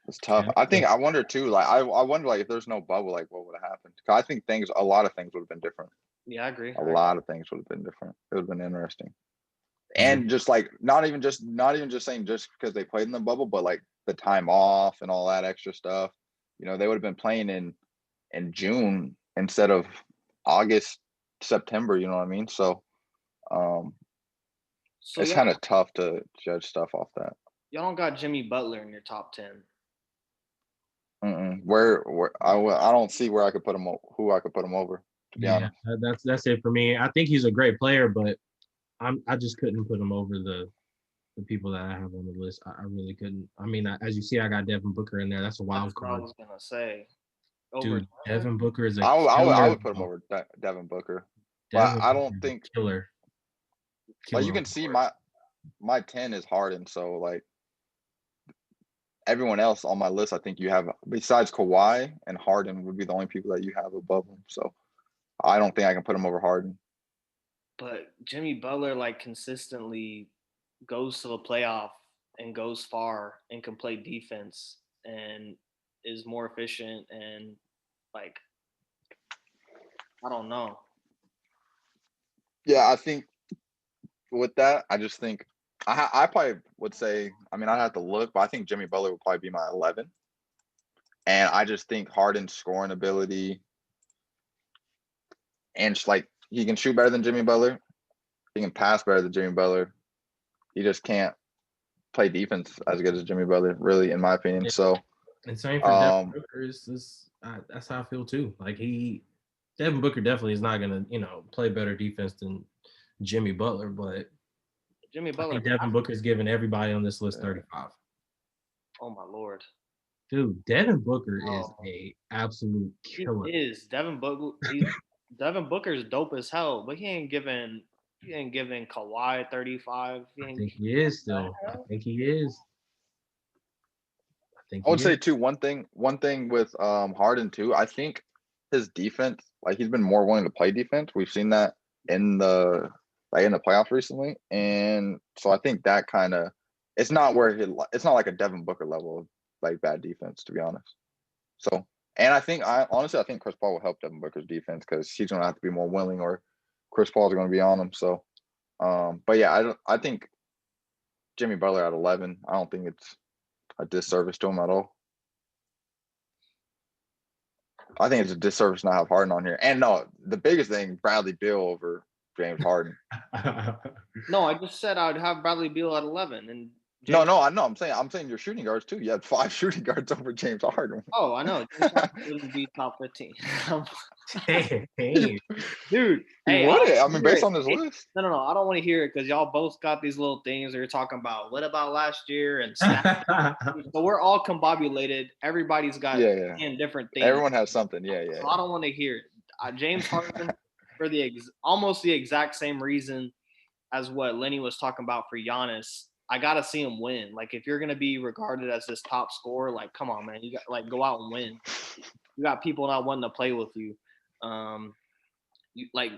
it's tough. I wonder too. Like I wonder like if there's no bubble, like what would have happened? 'Cause I think a lot of things would have been different. Yeah, I agree. A lot of things would have been different. It would have been interesting. Yeah. And just like not even just saying just because they played in the bubble, but like the time off and all that extra stuff. They would have been playing in June instead of August, September. You know what I mean? So So it's kind of tough to judge stuff off that. y'all don't got Jimmy Butler in your top 10. Where I don't see where I could put him, who I could put him over. To be honest, that's it for me. I think he's a great player, but I just couldn't put him over the people that I have on the list. I really couldn't. I mean, as you see, I got Devin Booker in there. That's a wild That's what I card. was gonna say. Dude, Devin Booker is a I killer. would put him over Devin Booker, Devin but I don't Booker is a think killer. like you can see my 10 is Harden. So like everyone else on my list, I think you have besides Kawhi and Harden would be the only people that you have above him. So I don't think I can put him over Harden. But Jimmy Butler like consistently goes to the playoff and goes far and can play defense and is more efficient and like I don't know. Yeah, I think with that, I just think I probably would say, I mean, I'd have to look, but I think Jimmy Butler would probably be my 11. And I just think Harden's scoring ability and just like he can shoot better than Jimmy Butler. He can pass better than Jimmy Butler. He just can't play defense as good as Jimmy Butler, really, in my opinion. Yeah. So, And same for Devin Booker. That's how I feel too. Like Devin Booker definitely is not gonna, play better defense than Jimmy Butler, but Jimmy I Butler. think Devin Booker's giving everybody on this list 35. Oh my lord. Dude, Devin Booker is a absolute killer. He is. Devin Booker's dope as hell, but he ain't giving Kawhi 35. I think he is still. I think he is. I would say too, one thing with Harden too, I think his defense, like he's been more willing to play defense. We've seen that in the playoffs recently. And so I think that kind of, it's not like a Devin Booker level of like bad defense, to be honest. So, and I think Chris Paul will help Devin Booker's defense because he's going to have to be more willing, or Chris Paul's going to be on him. So, but yeah, I think Jimmy Butler at 11, I don't think it's a disservice to him at all. I think it's a disservice not have Harden on here. And no, the biggest thing, Bradley Beal over James Harden. No, I just said I'd have Bradley Beal at 11, and No, I know. I'm saying your shooting guards too. You had 5 shooting guards over James Harden. Oh, I know. James Harden wouldn't be top 15. Hey. Dude, I mean, based on this list. No. I don't want to hear it because y'all both got these little things that you're talking about. What about last year and stats? So we're all combobulated. Everybody's got 10 different things. Everyone has something. Yeah. So I don't want to hear it. James Harden for almost the exact same reason as what Lenny was talking about for Giannis. I gotta see him win. Like, if you're gonna be regarded as this top scorer, like, come on, man, you got like go out and win. You got people not wanting to play with you. You like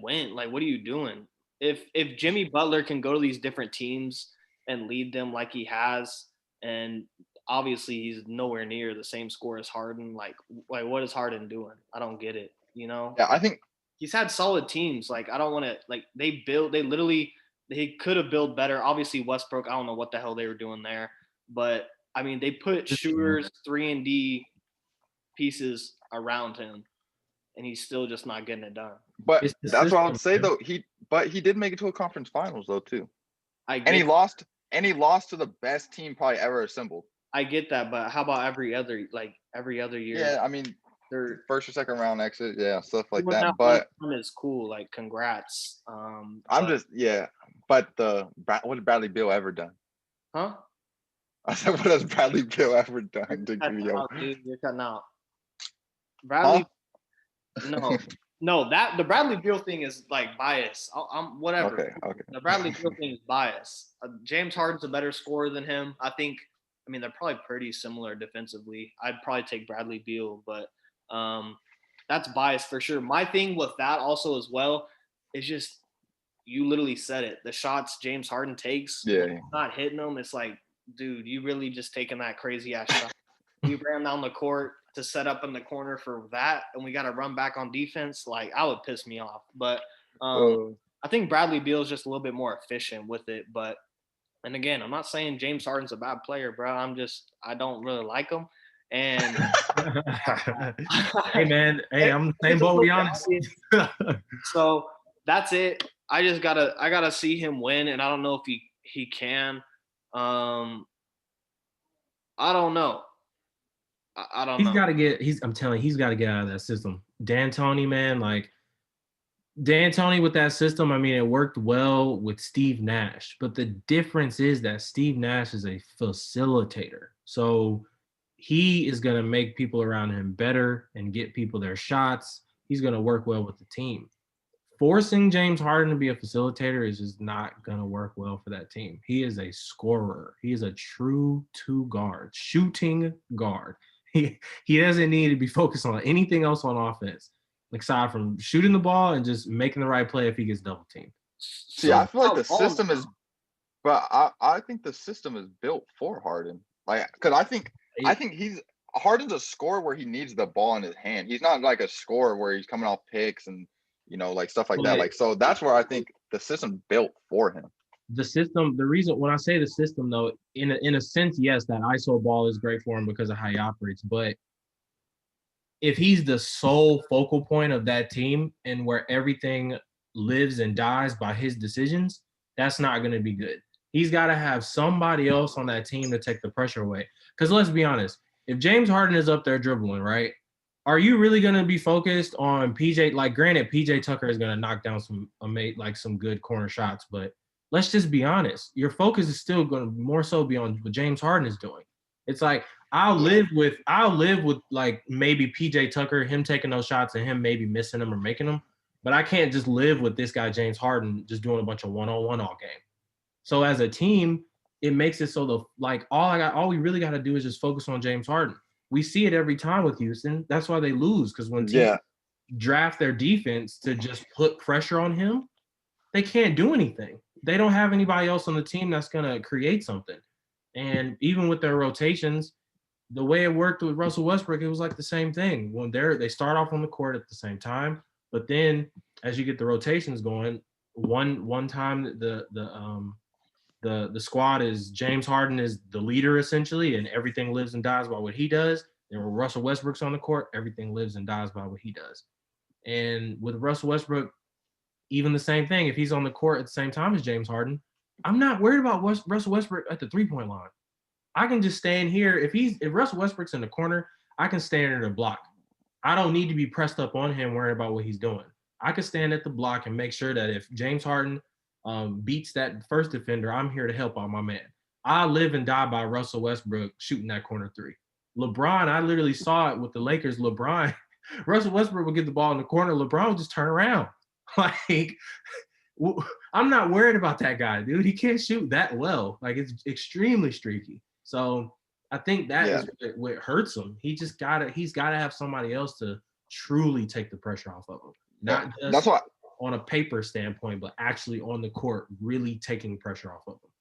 win. Like, what are you doing? If Jimmy Butler can go to these different teams and lead them like he has, and obviously he's nowhere near the same score as Harden. Like what is Harden doing? I don't get it. Yeah, I think he's had solid teams. Like, I don't want to they could have built better. Obviously Westbrook, I don't know what the hell they were doing there, but I mean, they put shooters 3-and-D pieces around him, and he's still just not getting it done. But that's what I would say though. He did make it to a conference finals though too. And he lost to the best team probably ever assembled. I get that, but how about every other year? Yeah, I mean, their first or second round exit, stuff like that. That but is cool. Like, congrats. But what has Bradley Beal ever done? Huh? I said, what has Bradley Beal ever done to give you? Dude, you're cutting out. Bradley. Huh? No, that the Bradley Beal thing is like bias. I'm whatever. Okay. The Bradley Beal thing is bias. James Harden's a better scorer than him. I mean, they're probably pretty similar defensively. I'd probably take Bradley Beal, but that's bias for sure. My thing with that also as well is just, you literally said it. The shots James Harden takes, not hitting them. It's like, dude, you really just taking that crazy ass shot. We ran down the court to set up in the corner for that, and we got to run back on defense. Like, I would piss me off. But I think Bradley Beal is just a little bit more efficient with it. But, and again, I'm not saying James Harden's a bad player, bro. I don't really like him. And hey man, I'm the same boat, be honest. So that's it. I gotta see him win, and I don't know if he can. I don't know. I don't know. I'm telling you, he's got to get out of that system. D'Antoni, man, like D'Antoni with that system, I mean, it worked well with Steve Nash, but the difference is that Steve Nash is a facilitator. So he is going to make people around him better and get people their shots. He's going to work well with the team. Forcing James Harden to be a facilitator is just not going to work well for that team. He is a scorer. He is a true two-guard, shooting guard. He doesn't need to be focused on anything else on offense, aside from shooting the ball and just making the right play if he gets double teamed. See, I feel like the system is, but I think the system is built for Harden. Like, because I think Harden's a scorer where he needs the ball in his hand. He's not like a scorer where he's coming off picks and like stuff like that. Like, so that's where I think the system built for him. the system, the reason when I say the system though, in a sense, yes, that ISO ball is great for him because of how he operates. But if he's the sole focal point of that team and where everything lives and dies by his decisions, that's not going to be good. He's got to have somebody else on that team to take the pressure away. Because let's be honest, if James Harden is up there dribbling, right, are you really going to be focused on PJ? Like, granted, PJ Tucker is going to knock down some good corner shots, but let's just be honest. Your focus is still going to more so be on what James Harden is doing. It's like I'll live with like maybe PJ Tucker, him taking those shots and him maybe missing them or making them, but I can't just live with this guy James Harden just doing a bunch of one-on-one all game. So as a team, it makes it so all we really got to do is just focus on James Harden. We see it every time with Houston. That's why they lose, because when teams draft their defense to just put pressure on him, they can't do anything. They don't have anybody else on the team that's going to create something. And even with their rotations, the way it worked with Russell Westbrook, it was like the same thing. When they start off on the court at the same time, but then as you get the rotations going, one time the squad is James Harden is the leader essentially, and everything lives and dies by what he does. And when Russell Westbrook's on the court, everything lives and dies by what he does. And with Russell Westbrook, even the same thing. If he's on the court at the same time as James Harden, I'm not worried about Russell Westbrook at the 3-point line. I can just stand here. If Russell Westbrook's in the corner, I can stand in the block. I don't need to be pressed up on him worrying about what he's doing. I can stand at the block and make sure that if James Harden beats that first defender, I'm here to help out my man. I live and die by Russell Westbrook shooting that corner three. LeBron, I literally saw it with the Lakers. Russell Westbrook would get the ball in the corner. LeBron would just turn around. Like, I'm not worried about that guy, dude. He can't shoot that well. Like, it's extremely streaky. So I think that is what hurts him. He's got to have somebody else to truly take the pressure off of him. Not just on a paper standpoint, but actually on the court, really taking pressure off of him.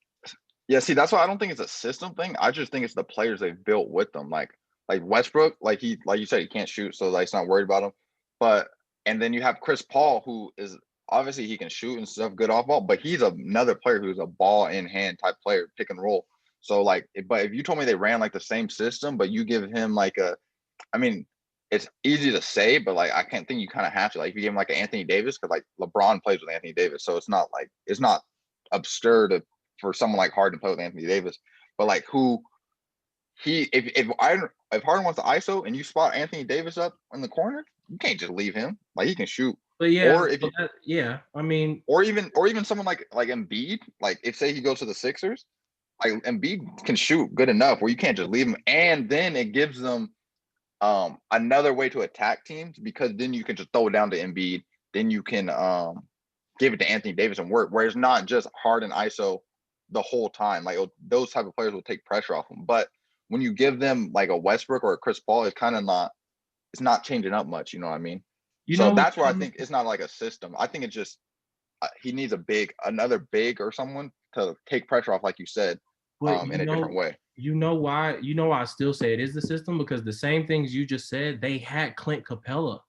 Yeah, see, that's why I don't think it's a system thing. I just think it's the players they've built with them. Like Westbrook, like you said, he can't shoot, so like it's not worried about him. And then you have Chris Paul, who is obviously he can shoot and stuff, good off ball, but he's another player who's a ball in hand type player, pick and roll. So but if you told me they ran like the same system, but you give him it's easy to say, but like I can't think you kind of have to. Like if you give him like an Anthony Davis, because like LeBron plays with Anthony Davis, so it's not absurd for someone like Harden to play with Anthony Davis. But like if Harden wants to ISO and you spot Anthony Davis up in the corner, you can't just leave him. Like he can shoot. But yeah, or even someone like Embiid, like if say he goes to the Sixers, like Embiid can shoot good enough where you can't just leave him, and then it gives them another way to attack teams, because then you can just throw it down to Embiid, then you can give it to Anthony Davis and work, where it's not just Harden ISO the whole time. Like those type of players will take pressure off them. But when you give them like a Westbrook or a Chris Paul, it's not changing up much. You know what I mean? That's where I think it's not like a system. I think it's just he needs another big or someone to take pressure off, like you said, in a different way. You know why I still say it is the system? Because the same things you just said, they had Clint Capella.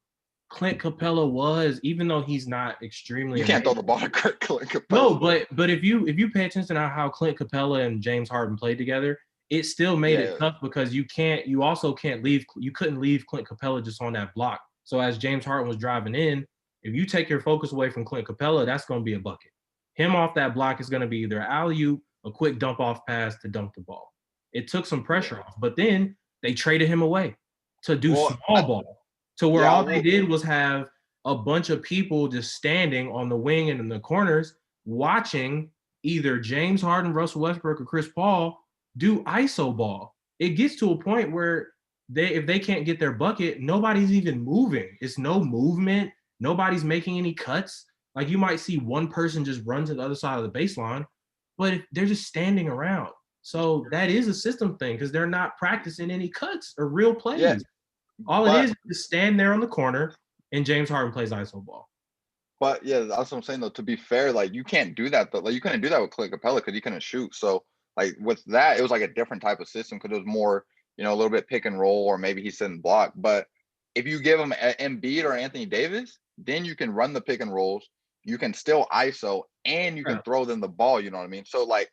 Clint Capella was, even though he's not extremely You can't throw the ball to Clint Capella. No, but if you pay attention to how Clint Capella and James Harden played together, it still made it tough, because you couldn't leave Clint Capella just on that block. So as James Harden was driving in, if you take your focus away from Clint Capella, that's going to be a bucket. Him off that block is going to be either alley-oop, a quick dump off pass to dunk the ball. It took some pressure off, but then they traded him away to do small ball, to where all they did was have a bunch of people just standing on the wing and in the corners watching either James Harden, Russell Westbrook, or Chris Paul do ISO ball. It gets to a point where if they can't get their bucket, nobody's even moving. It's no movement. Nobody's making any cuts. Like you might see one person just run to the other side of the baseline, but they're just standing around. So that is a system thing, because they're not practicing any cuts or real plays. Yeah, All it is to stand there on the corner and James Harden plays ISO ball. But yeah, that's what I'm saying though. To be fair, like you can't do that, but like you couldn't do that with Clint Capella because he couldn't shoot. So like with that, it was like a different type of system, because it was more, a little bit pick and roll, or maybe he's sitting block. But if you give him an Embiid or Anthony Davis, then you can run the pick and rolls. You can still ISO and you can throw them the ball. You know what I mean? So like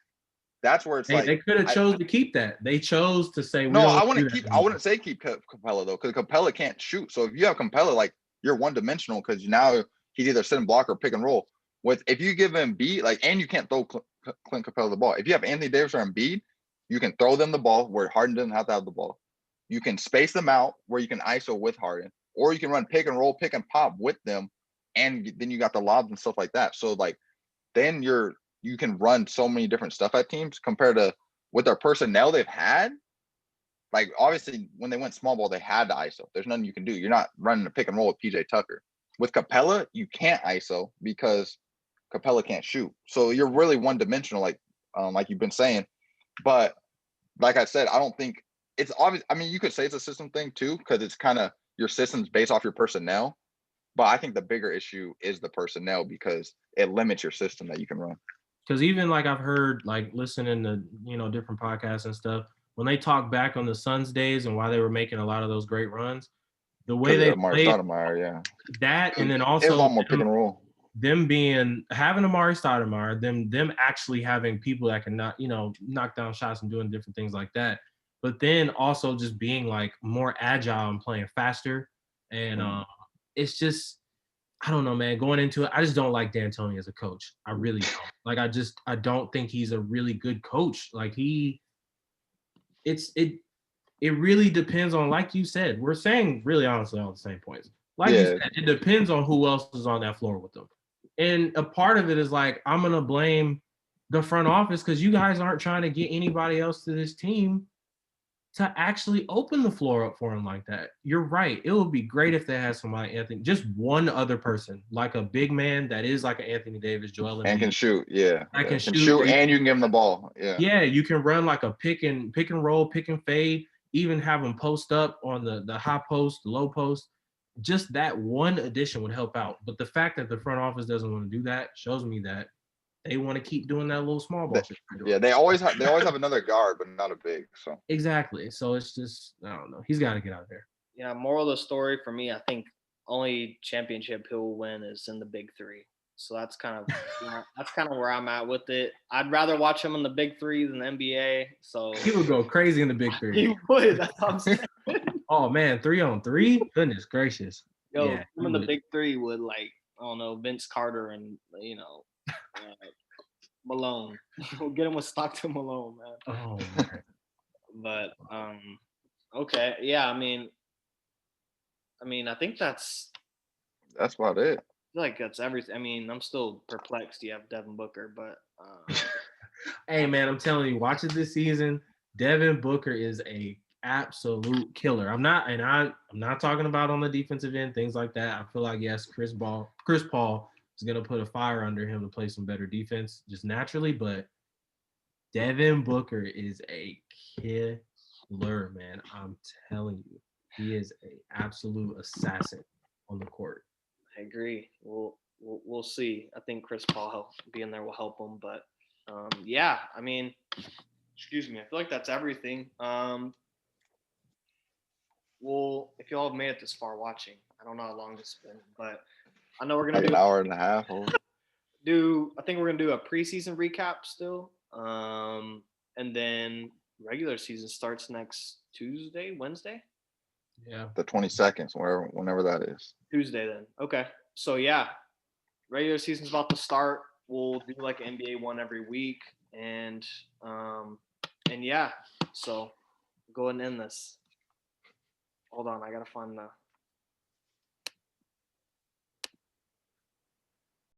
that's where it's They could have chose to keep that. They chose to say no. I wouldn't say keep Capella though, because Capella can't shoot. So if you have Capella, like you're one dimensional because now he's either sit and block or pick and roll. With if you give him Embiid, like, and you can't throw Clint Capella the ball. If you have Anthony Davis or Embiid, you can throw them the ball where Harden doesn't have to have the ball. You can space them out where you can ISO with Harden, or you can run pick and roll, pick and pop with them, and then you got the lobs and stuff like that. So like then you can run so many different stuff at teams compared to with their personnel they've had. Like obviously when they went small ball, they had to ISO. There's nothing you can do. You're not running a pick and roll with PJ Tucker. With Capella, you can't ISO because Capella can't shoot. So you're really one dimensional, like you've been saying. But like I said, I don't think it's obvious. I mean, you could say it's a system thing too, because it's kind of your system's based off your personnel. But I think the bigger issue is the personnel because it limits your system that you can run. Because even like I've heard, like listening to different podcasts and stuff, when they talk back on the Suns days and why they were making a lot of those great runs, the way they played that, and then also it was a lot more pick and roll. Them having Amari Stoudemire, them actually having people that can knock down shots and doing different things like that, but then also just being like more agile and playing faster, and it's just I don't know, man. Going into it, I just don't like D'Antoni as a coach. I really don't. Like I don't think he's a really good coach. Like it really depends on, like you said, we're saying really honestly all the same points. Like you said, it depends on who else is on that floor with them. And a part of it is like, I'm going to blame the front office because you guys aren't trying to get anybody else to this team to actually open the floor up for him like that. You're right. It would be great if they had somebody, Anthony, just one other person, like a big man that is like an Anthony Davis, Joel Embiid. And can shoot, yeah. I can shoot and you can give him the ball, yeah. Yeah, you can run like a pick and roll, pick and fade, even have them post up on the high post, the low post. Just that one addition would help out. But the fact that the front office doesn't want to do that shows me that they want to keep doing that little small ball shit. Yeah, they always have another guard, but not a big. So exactly. So it's just I don't know. He's got to get out of there. Yeah, moral of the story for me, I think only championship he'll win is in the big three. So that's kind of where I'm at with it. I'd rather watch him in the big three than the NBA. So he would go crazy in the big three. He would. That's what I'm saying. Oh man, 3-on-3? Goodness gracious. Yo, him in the big three would I don't know, Vince Carter and Malone. We'll get him with Stockton Malone, man. Oh man. But okay, yeah. I mean, I think that's about it. I feel like that's everything. I mean, I'm still perplexed. You have Devin Booker, but hey man, I'm telling you, watching this season, Devin Booker is a absolute killer. I'm not talking about on the defensive end, things like that. I feel like yes, Chris Paul is gonna put a fire under him to play some better defense just naturally, but Devin Booker is a killer, man. I'm telling you, he is an absolute assassin on the court. I agree. We'll see. I think Chris Paul being there will help him, but yeah. I mean, excuse me. I feel like that's everything. Well, if y'all have made it this far watching, I don't know how long this has been, but I know we're gonna do an hour and a half. I think we're gonna do a preseason recap still, and then regular season starts next Wednesday. Yeah, the 22nd, whenever that is. Tuesday then. Okay, so yeah, regular season's about to start. We'll do like an NBA one every week, and yeah, so go ahead and end this. Hold on, I gotta find the